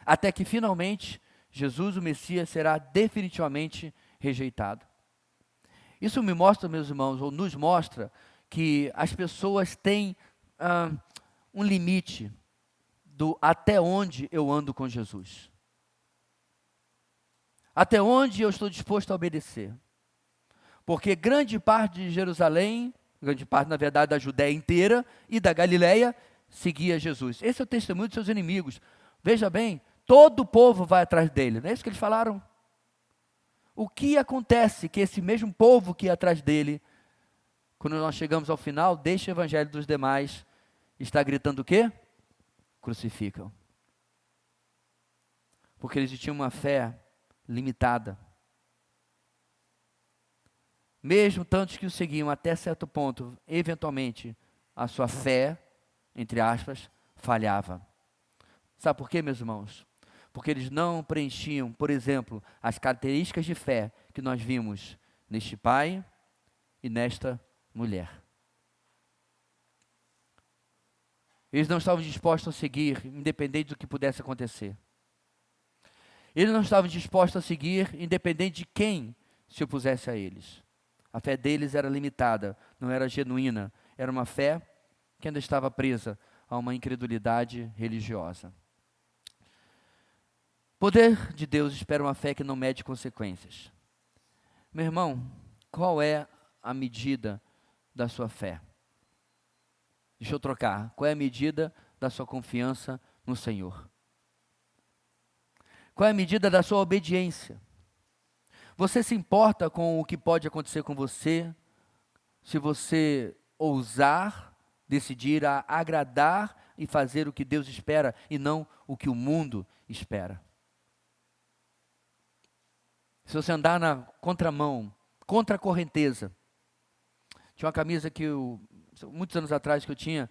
até que finalmente Jesus, o Messias, será definitivamente rejeitado. Isso me mostra, meus irmãos, ou nos mostra, que as pessoas têm um limite do até onde eu ando com Jesus. Até onde eu estou disposto a obedecer. Porque grande parte de Jerusalém, grande parte, na verdade, da Judéia inteira e da Galileia, seguia Jesus. Esse é o testemunho dos seus inimigos. Veja bem, todo o povo vai atrás dele. Não é isso que eles falaram? O que acontece que esse mesmo povo que ia atrás dele, quando nós chegamos ao final, deixa o evangelho dos demais, está gritando o quê? crucificam. Porque eles tinham uma fé limitada. Mesmo tantos que o seguiam até certo ponto, eventualmente, a sua fé, entre aspas, falhava. Sabe por quê, meus irmãos? Porque eles não preenchiam, por exemplo, as características de fé que nós vimos neste pai e nesta mulher. Eles não estavam dispostos a seguir, independente do que pudesse acontecer. Eles não estavam dispostos a seguir, independente de quem se opusesse a eles. A fé deles era limitada, não era genuína. Era uma fé que ainda estava presa a uma incredulidade religiosa. O poder de Deus espera uma fé que não mede consequências. Meu irmão, qual é a medida da sua fé? Deixa eu trocar. Qual é a medida da sua confiança no Senhor? Qual é a medida da sua obediência? Você se importa com o que pode acontecer com você se você ousar, decidir a agradar e fazer o que Deus espera e não o que o mundo espera? Se você andar na contramão, contra a correnteza. Tinha uma camisa muitos anos atrás que eu tinha,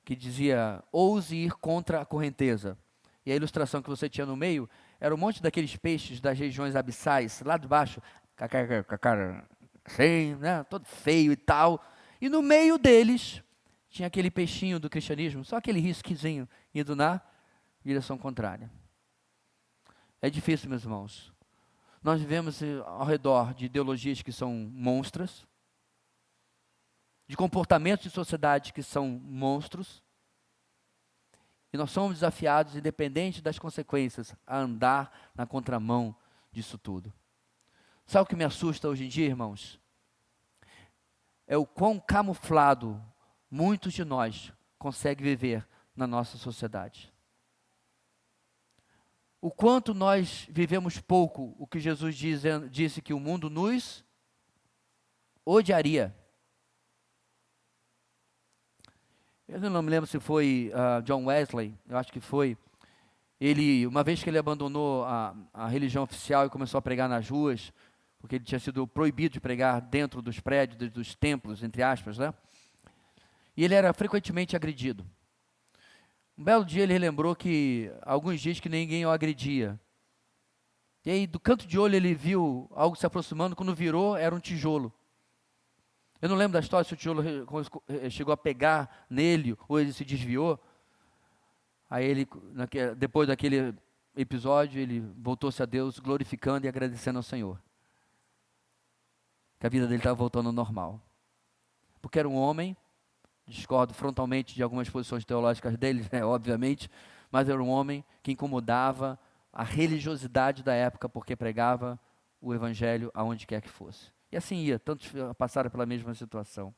que dizia, ouse ir contra a correnteza. E a ilustração que você tinha no meio, era um monte daqueles peixes das regiões abissais, lá de baixo, assim, né, todo feio e tal. E no meio deles, tinha aquele peixinho do cristianismo, só aquele risquezinho, indo na direção contrária. É difícil, meus irmãos. Nós vivemos ao redor de ideologias que são monstras, de comportamentos de sociedade que são monstros, e nós somos desafiados, independente das consequências, a andar na contramão disso tudo. Sabe o que me assusta hoje em dia, irmãos? É o quão camuflado muitos de nós conseguem viver na nossa sociedade. O quanto nós vivemos pouco o que Jesus disse que o mundo nos odiaria. Eu não me lembro se foi John Wesley, eu acho que foi. Uma vez que ele abandonou a religião oficial e começou a pregar nas ruas, porque ele tinha sido proibido de pregar dentro dos prédios, dos templos, entre aspas, né? E ele era frequentemente agredido. Um belo dia ele lembrou que alguns dias que ninguém o agredia. E aí, do canto de olho, ele viu algo se aproximando, quando virou, era um tijolo. Eu não lembro da história se o tijolo chegou a pegar nele ou ele se desviou. Aí ele, depois daquele episódio, ele voltou-se a Deus, glorificando e agradecendo ao Senhor. Que a vida dele estava voltando ao normal. Porque era um homem, discordo frontalmente de algumas posições teológicas dele, obviamente, mas era um homem que incomodava a religiosidade da época, porque pregava o evangelho aonde quer que fosse. E assim ia, tantos passaram pela mesma situação.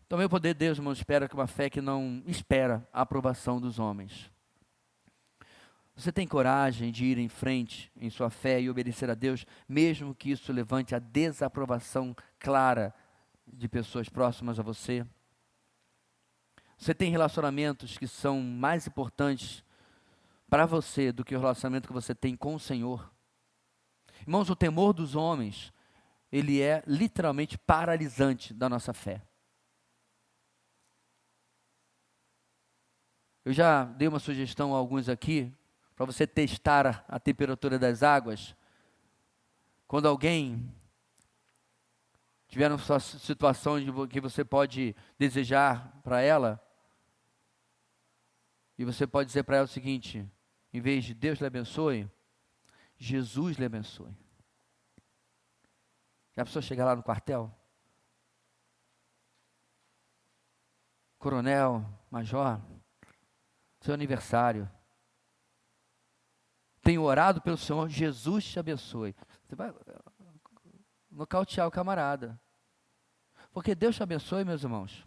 Também o poder de Deus, irmão, espera que uma fé que não espera a aprovação dos homens. Você tem coragem de ir em frente em sua fé e obedecer a Deus, mesmo que isso levante a desaprovação clara de pessoas próximas a você? Você tem relacionamentos que são mais importantes para você do que o relacionamento que você tem com o Senhor? Irmãos, o temor dos homens, ele é literalmente paralisante da nossa fé. Eu já dei uma sugestão a alguns aqui, para você testar a temperatura das águas. Quando alguém tiver uma situação que você pode desejar para ela, e você pode dizer para ela o seguinte, em vez de Deus lhe abençoe, Jesus lhe abençoe. Já a pessoa chegar lá no quartel? Coronel, major, seu aniversário. Tenho orado pelo Senhor, Jesus te abençoe. Você vai nocautear o camarada. Porque Deus te abençoe, meus irmãos.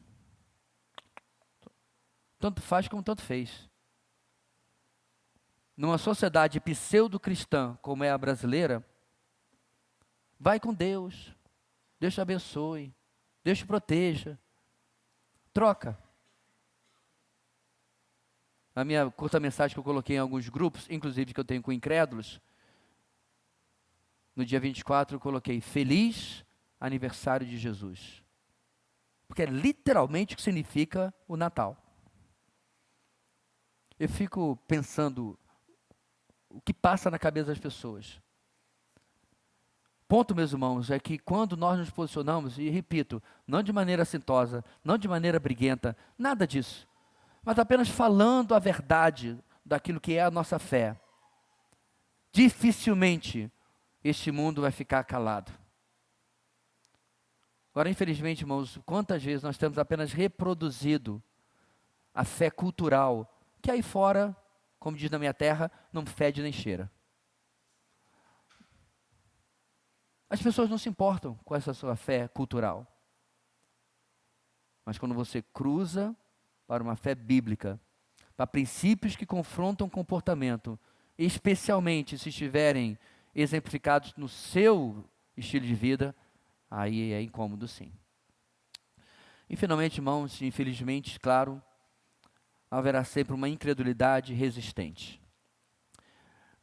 Tanto faz como tanto fez. Numa sociedade pseudo-cristã, como é a brasileira, vai com Deus. Deus te abençoe. Deus te proteja. Troca. na minha curta mensagem que eu coloquei em alguns grupos, inclusive que eu tenho com incrédulos, no dia 24 eu coloquei: Feliz aniversário de Jesus. Porque é literalmente o que significa o Natal. Eu fico pensando o que passa na cabeça das pessoas. Ponto, meus irmãos, é que quando nós nos posicionamos, e repito, não de maneira assintosa, não de maneira briguenta, nada disso, mas apenas falando a verdade daquilo que é a nossa fé, dificilmente este mundo vai ficar calado. Agora, infelizmente, irmãos, quantas vezes nós temos apenas reproduzido a fé cultural, que aí fora, como diz na minha terra, não fede nem cheira. As pessoas não se importam com essa sua fé cultural. Mas quando você cruza para uma fé bíblica, para princípios que confrontam o comportamento, especialmente se estiverem exemplificados no seu estilo de vida, aí é incômodo sim. E finalmente, irmãos, infelizmente, claro, haverá sempre uma incredulidade resistente.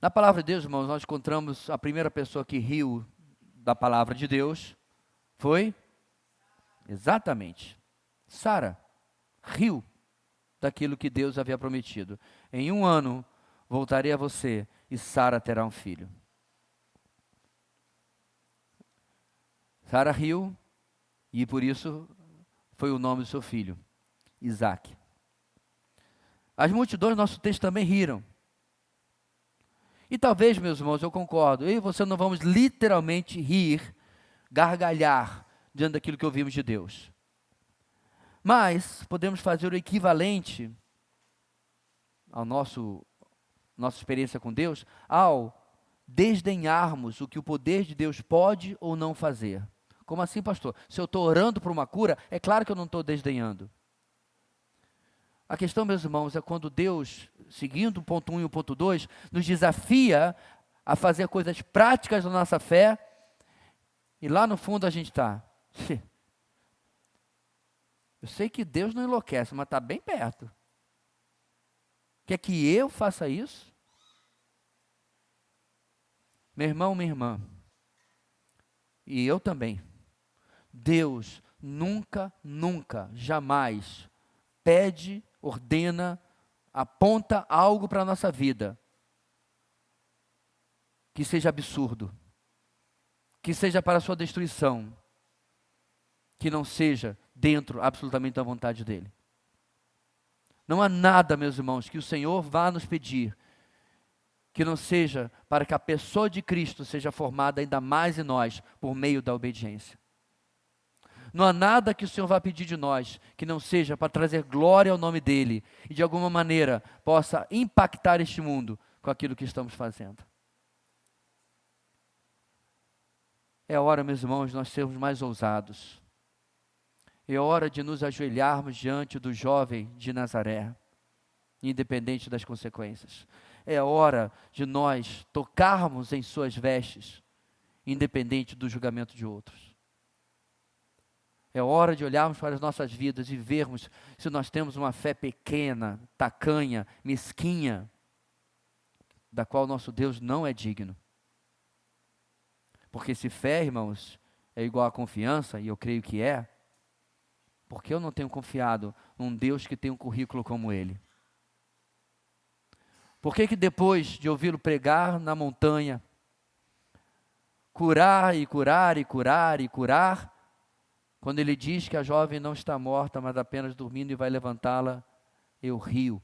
Na palavra de Deus, irmãos, nós encontramos a primeira pessoa que riu da palavra de Deus, foi? Exatamente. Sara riu daquilo que Deus havia prometido. Em 1 ano, voltarei a você e Sara terá um filho. Sara riu e por isso foi o nome do seu filho, Isaque. As multidões do nosso texto também riram. E talvez, meus irmãos, eu concordo, eu e você não vamos literalmente rir, gargalhar, diante daquilo que ouvimos de Deus. Mas podemos fazer o equivalente ao nossa experiência com Deus, ao desdenharmos o que o poder de Deus pode ou não fazer. Como assim, pastor? Se eu estou orando por uma cura, é claro que eu não estou desdenhando. A questão, meus irmãos, é quando Deus, seguindo o ponto 1 e o ponto 2, nos desafia a fazer coisas práticas da nossa fé, e lá no fundo a gente está. Eu sei que Deus não enlouquece, mas está bem perto. Quer que eu faça isso? Meu irmão, minha irmã, e eu também, Deus nunca, jamais pede, ordena, aponta algo para a nossa vida que seja absurdo, que seja para a sua destruição, que não seja dentro absolutamente da vontade dEle. Não há nada, meus irmãos, que o Senhor vá nos pedir, que não seja para que a pessoa de Cristo seja formada ainda mais em nós, por meio da obediência. Não há nada que o Senhor vá pedir de nós, que não seja para trazer glória ao nome dEle, e de alguma maneira possa impactar este mundo com aquilo que estamos fazendo. É hora, meus irmãos, de nós sermos mais ousados. É hora de nos ajoelharmos diante do jovem de Nazaré, independente das consequências. É hora de nós tocarmos em suas vestes, independente do julgamento de outros. É hora de olharmos para as nossas vidas e vermos se nós temos uma fé pequena, tacanha, mesquinha, da qual nosso Deus não é digno. Porque se fé, irmãos, é igual a confiança, e eu creio que é, porque eu não tenho confiado num Deus que tem um currículo como Ele? Por que depois de ouvi-lo pregar na montanha, curar e curar e curar e curar, quando ele diz que a jovem não está morta, mas apenas dormindo e vai levantá-la, eu rio?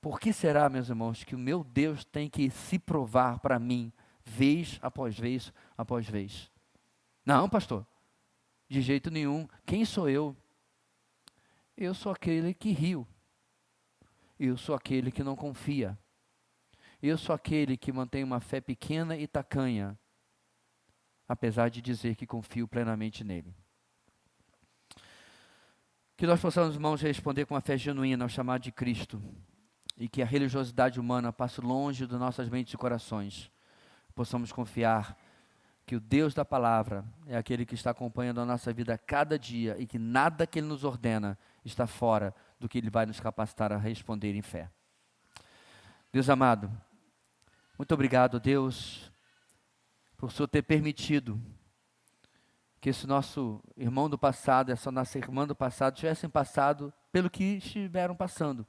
Por que será, meus irmãos, que o meu Deus tem que se provar para mim, vez após vez após vez? Não, pastor, de jeito nenhum. Quem sou eu? Eu sou aquele que riu. Eu sou aquele que não confia. Eu sou aquele que mantém uma fé pequena e tacanha, apesar de dizer que confio plenamente nele. Que nós possamos, irmãos, responder com uma fé genuína ao chamado de Cristo, e que a religiosidade humana passe longe de nossas mentes e corações. Possamos confiar que o Deus da palavra é aquele que está acompanhando a nossa vida a cada dia, e que nada que Ele nos ordena está fora do que Ele vai nos capacitar a responder em fé. Deus amado, muito obrigado, Deus, por o Senhor ter permitido que esse nosso irmão do passado, essa nossa irmã do passado, tivessem passado pelo que estiveram passando.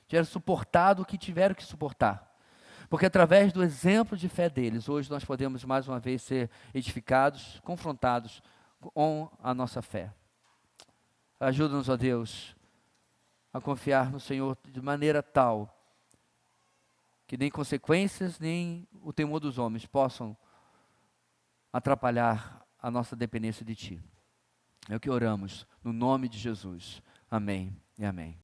Tiveram suportado o que tiveram que suportar. Porque através do exemplo de fé deles, hoje nós podemos mais uma vez ser edificados, confrontados com a nossa fé. Ajuda-nos, ó Deus, a confiar no Senhor de maneira tal que nem consequências, nem o temor dos homens possam atrapalhar a nossa dependência de Ti. É o que oramos, no nome de Jesus. Amém e amém.